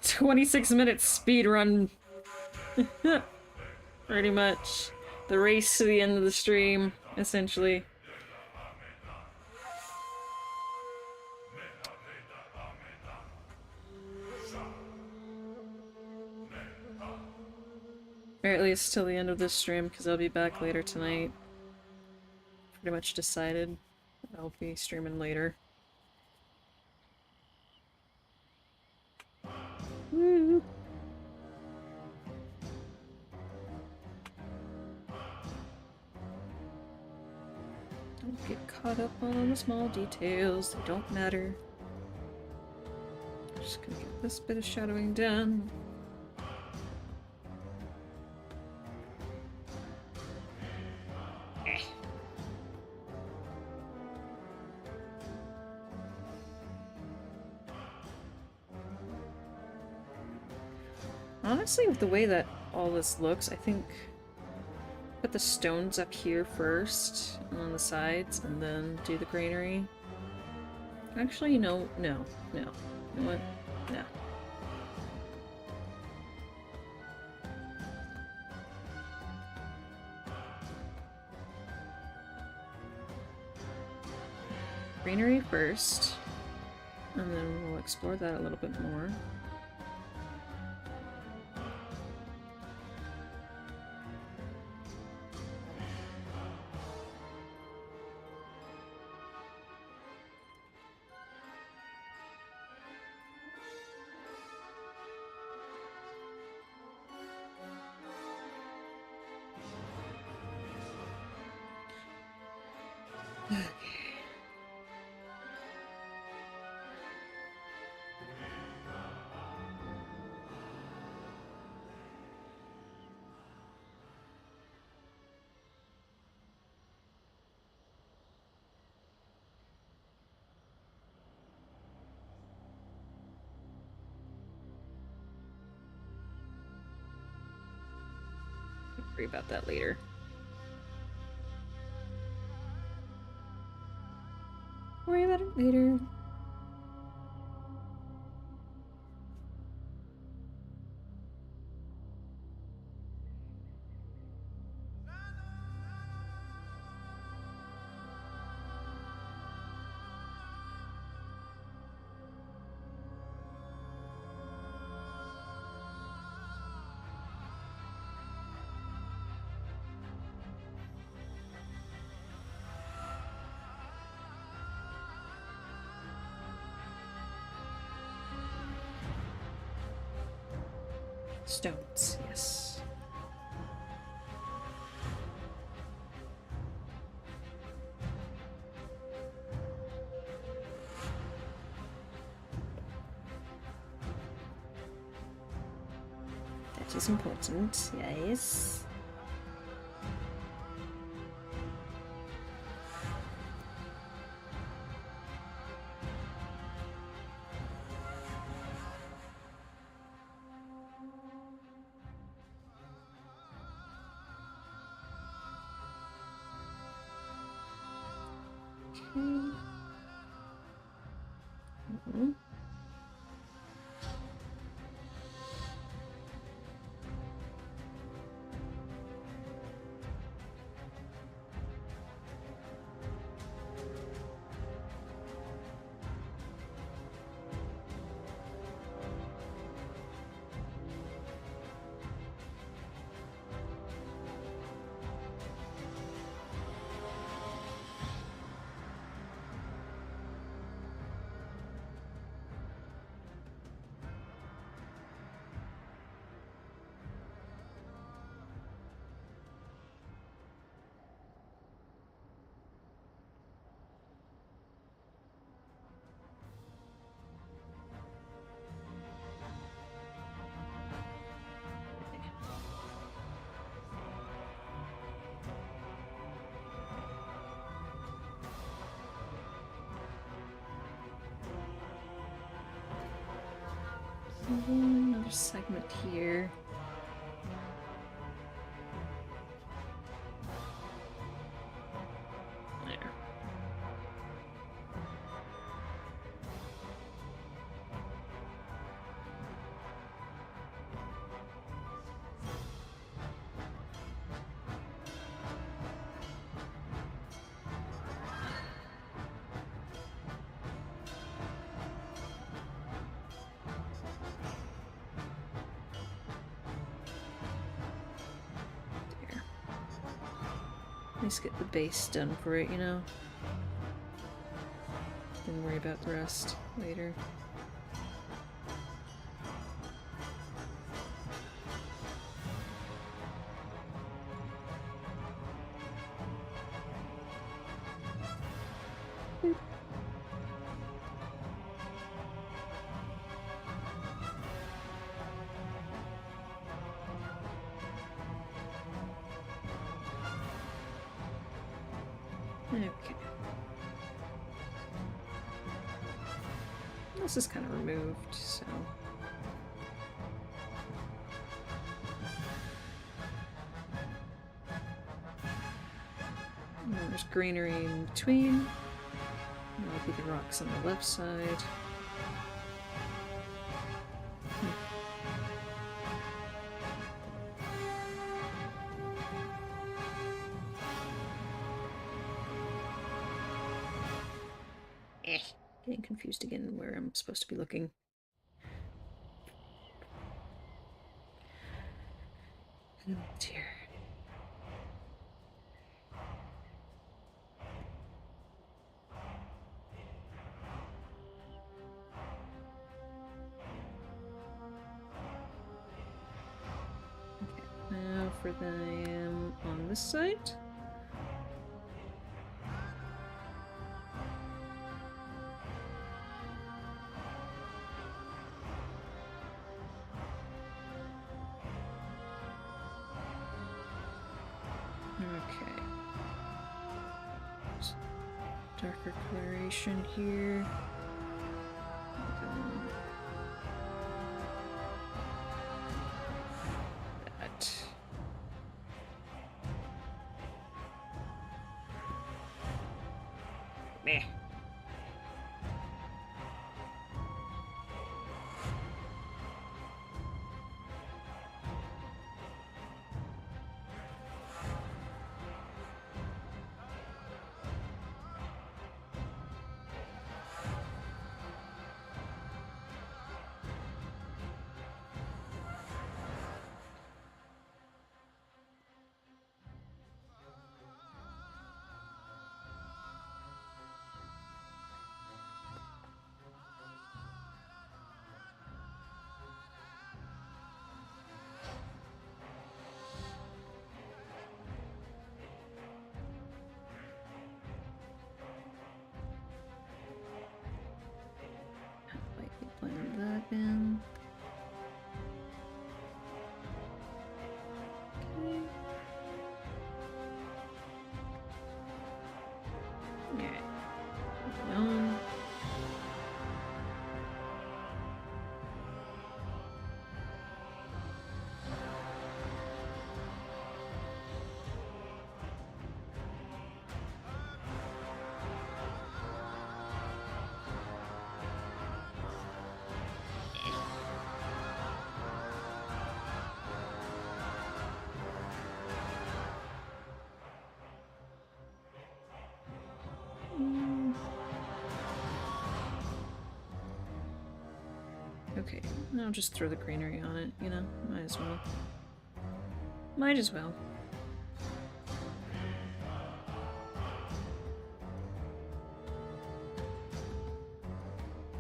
"26-minute speed run." Pretty much. The race to the end of the stream. essentially. Or at least till the end of this stream, because I'll be back later tonight. Pretty much decided I'll be streaming later. Woo! Don't get caught up on the small details, they don't matter. Just gonna get this bit of shadowing done. Honestly, with the way that all this looks, I think put the stones up here first on the sides and then do the greenery. Actually, no. You know what? No. Greenery first, and then we'll explore that a little bit more. Worry about that later. Worry about it later. Stones, yes. That is important, yes. Another segment here. There. At least get the base done for it, you know? Then worry about the rest later. Okay. This is kind of removed, so... And there's greenery in between. That'll be the rocks on the left side. Getting confused again where I'm supposed to be looking. Oh dear. Okay, now for the I am on this side. Okay. Darker coloration here. That. Meh. Lightly blend that in. Okay. Alright. Moving on. Okay, now just throw the greenery on it, you know? Might as well. Might as well.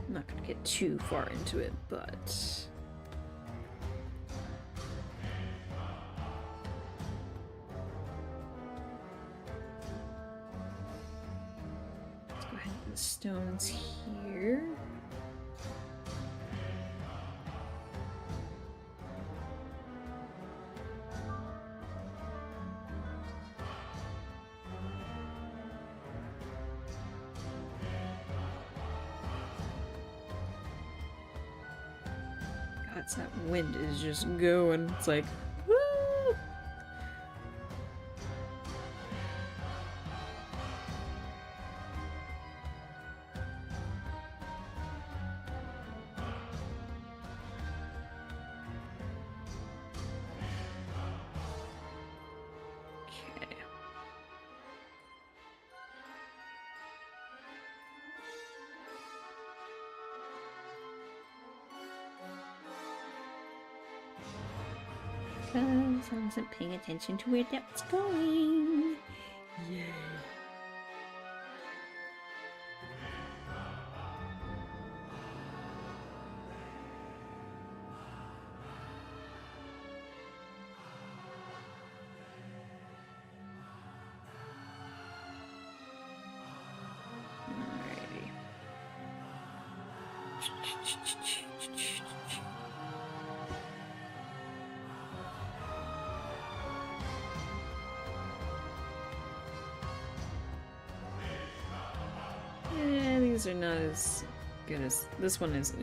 I'm not gonna get too far into it, but... Let's go ahead and put the stones here. God, that wind is just going. It's like, woo! Okay. Because I wasn't paying attention to where that was going. Alrighty. Yeah, these are not as good as this one is.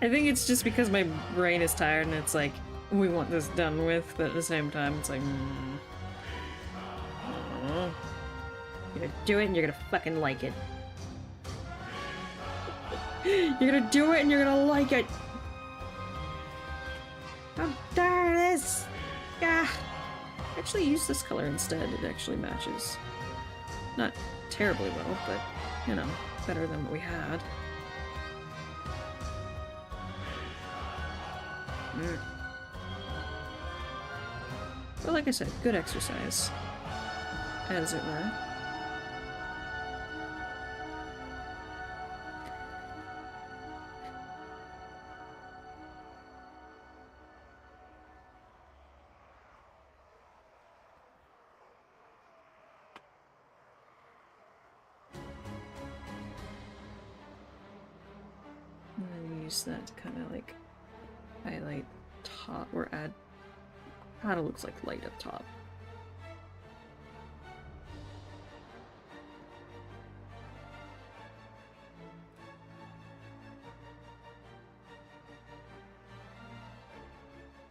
I think it's just because my brain is tired and it's like, we want this done with, but at the same time, it's like, you're gonna do it and you're gonna fucking like it. You're gonna do it and you're gonna like it. How dare this? Yeah. Actually, use this color instead. It actually matches. Not terribly well, but you know, better than what we had. But like I said, good exercise, as it were. And then use that to kind of like highlight top or add kind of looks like light up top.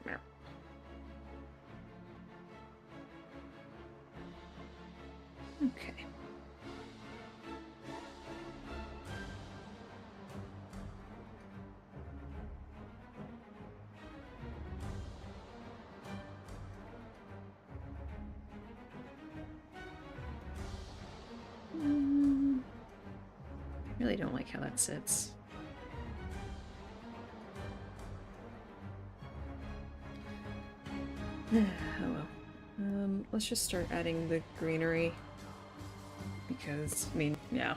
Meow. Okay. Really don't like how that sits. Oh well. Let's just start adding the greenery. Because, I mean, yeah.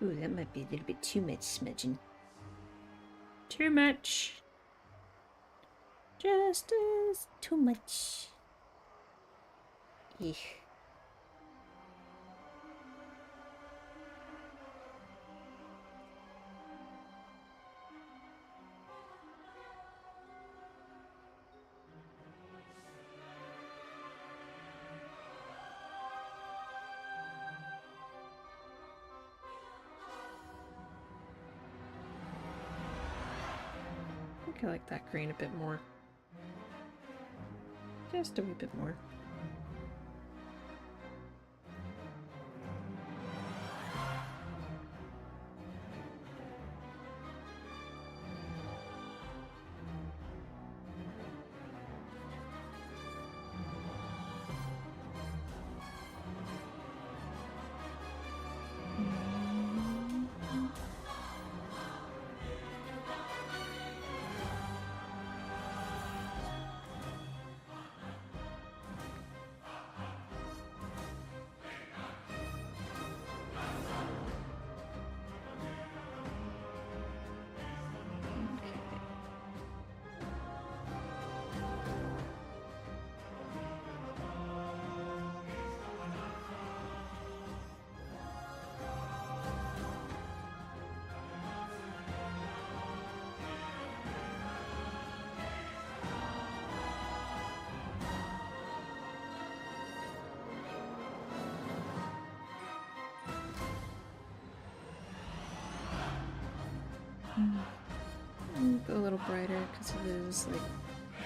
Ooh, that might be a little bit too much smudging. Too much. Just as too much. Eek. I like that green a bit more. Just a wee bit more. Go a little brighter because it is like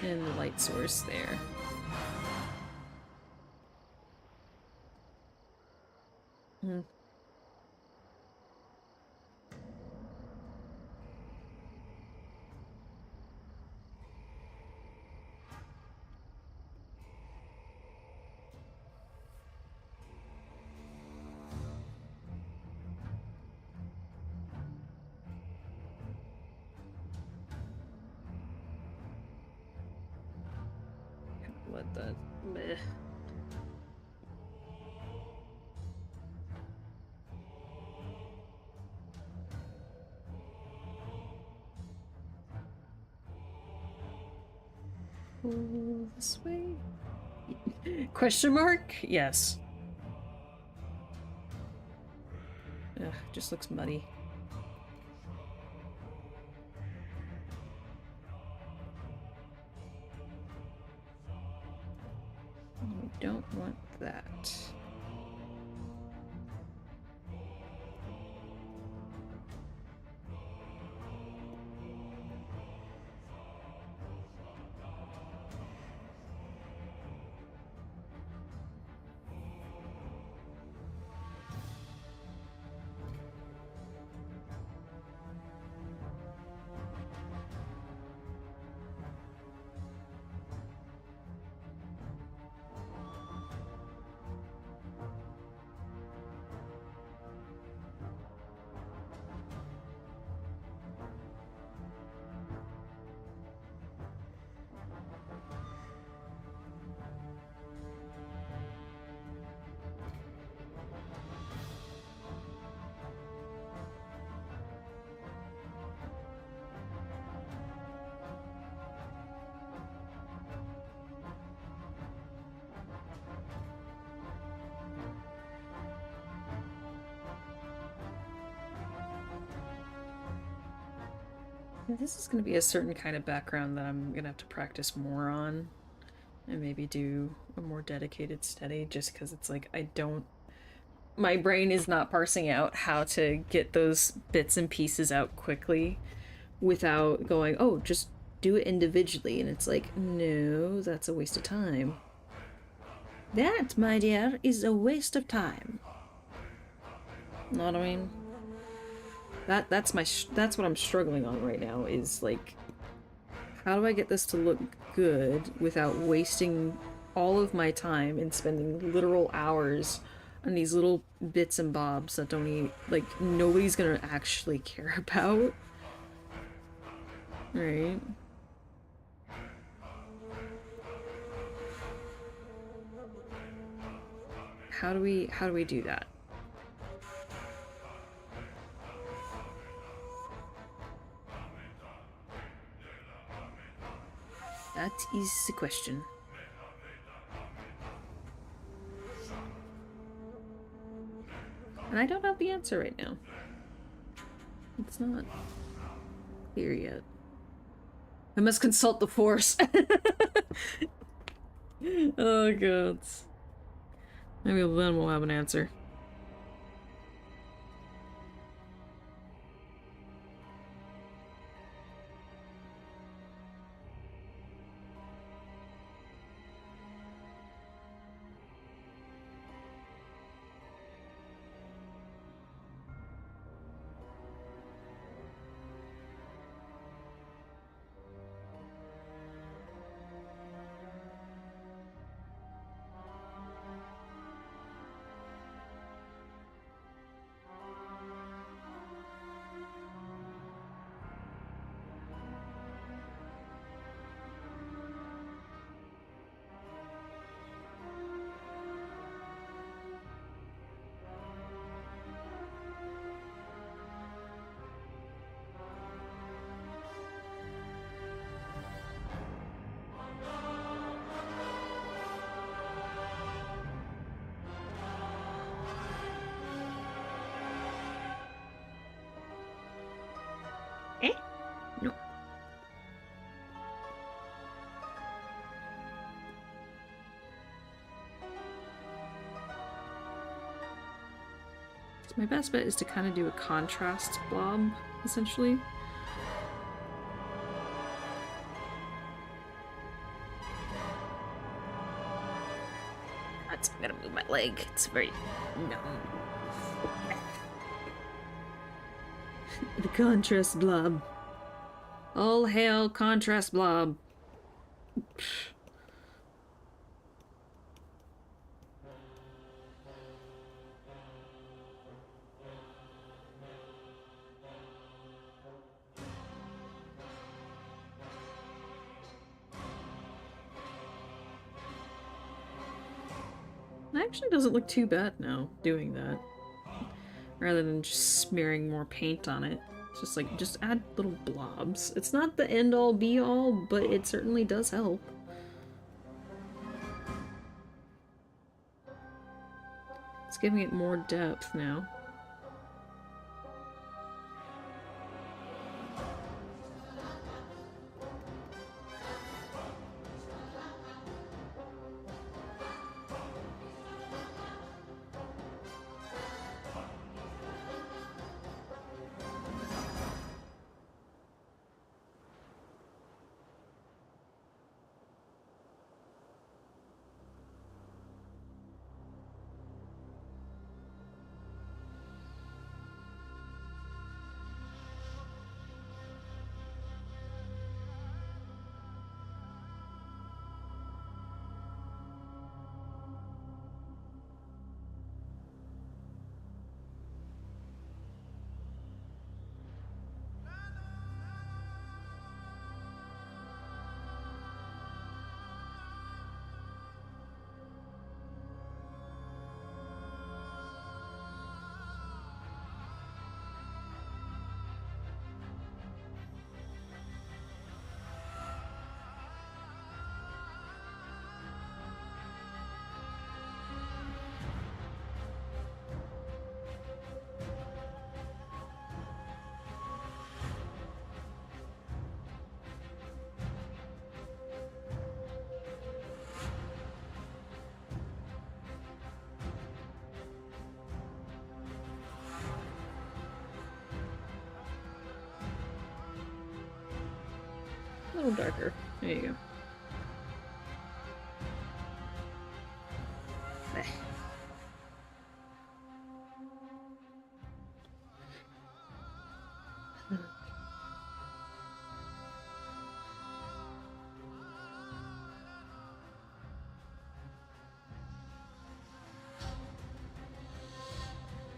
in the light source there. Hmm. Let that meh. Go this way? Question mark? Yes. Ugh, just looks muddy. We don't want that. This is going to be a certain kind of background that I'm going to have to practice more on and maybe do a more dedicated study just because it's like my brain is not parsing out how to get those bits and pieces out quickly without going, oh, just do it individually. And it's like, no, that's a waste of time. That, my dear, is a waste of time. Know what I mean? That's what I'm struggling on right now is like, how do I get this to look good without wasting all of my time and spending literal hours on these little bits and bobs that don't even, like, nobody's gonna actually care about. Right? How do we do that? That is the question. And I don't have the answer right now. It's not clear yet. I must consult the Force. Oh god. Maybe then we'll have an answer. No. My best bet is to kind of do a contrast blob, essentially. like, it's very numb. The contrast blob. All hail contrast blob. It actually doesn't look too bad now, doing that. Rather than just smearing more paint on it. It's just like, just add little blobs. It's not the end-all be-all, but it certainly does help. It's giving it more depth now. A little darker. There you go. Eh.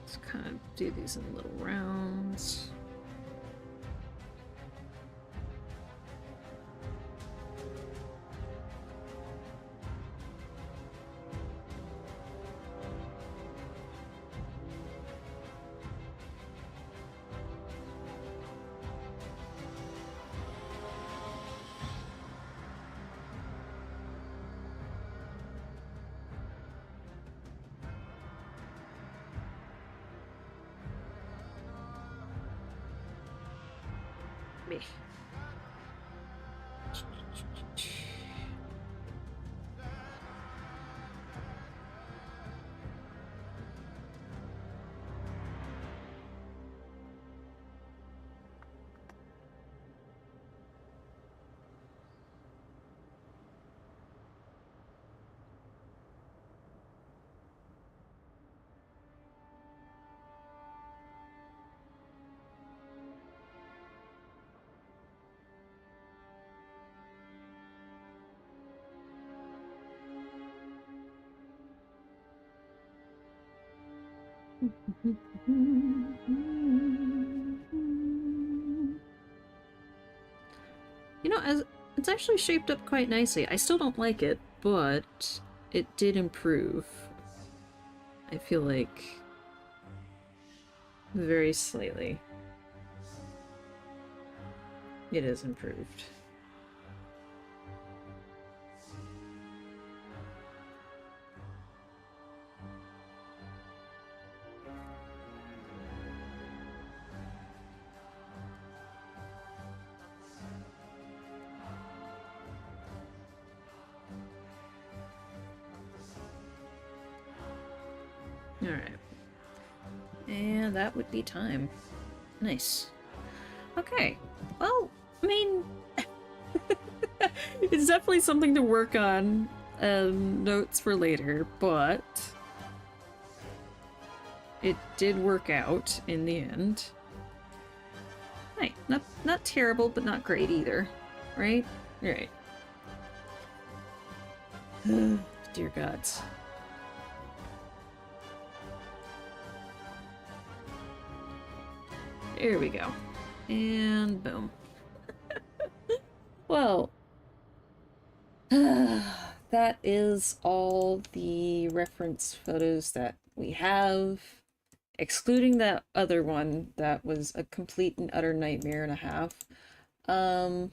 Let's kind of do these in little rounds. Me. You know, as it's actually shaped up quite nicely. I still don't like it, but it did improve. I feel like very slightly. It is improved. Alright. And that would be time. Nice. Okay. Well, I mean... it's definitely something to work on. Notes for later, but... did work out in the end. Right, not terrible, but not great either, right? Right. Dear gods. There we go. And boom. Well, that is all the reference photos that we have, excluding that other one that was a complete and utter nightmare and a half. Dear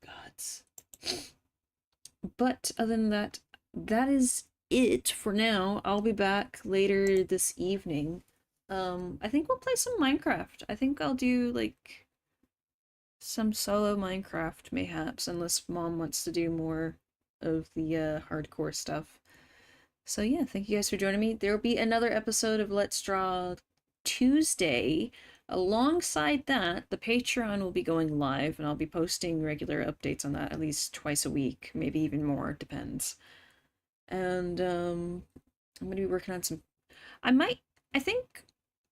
gods. But other than that, that is it for now. I'll be back later this evening. I think we'll play some Minecraft. I think I'll do like some solo Minecraft mayhaps, unless Mom wants to do more of the hardcore stuff. So yeah, thank you guys for joining me. There will be another episode of Let's Draw Tuesday. Alongside that, the Patreon will be going live, and I'll be posting regular updates on that at least twice a week, maybe even more, depends. And I'm going to be working on some... I think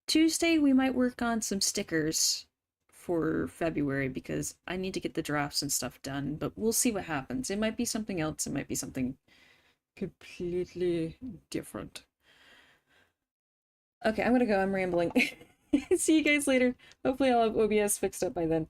Tuesday we might work on some stickers for February, because I need to get the drafts and stuff done, but we'll see what happens. It might be something else, it might be something completely different. Okay, I'm gonna go, I'm rambling. See you guys later. Hopefully I'll have OBS fixed up by then.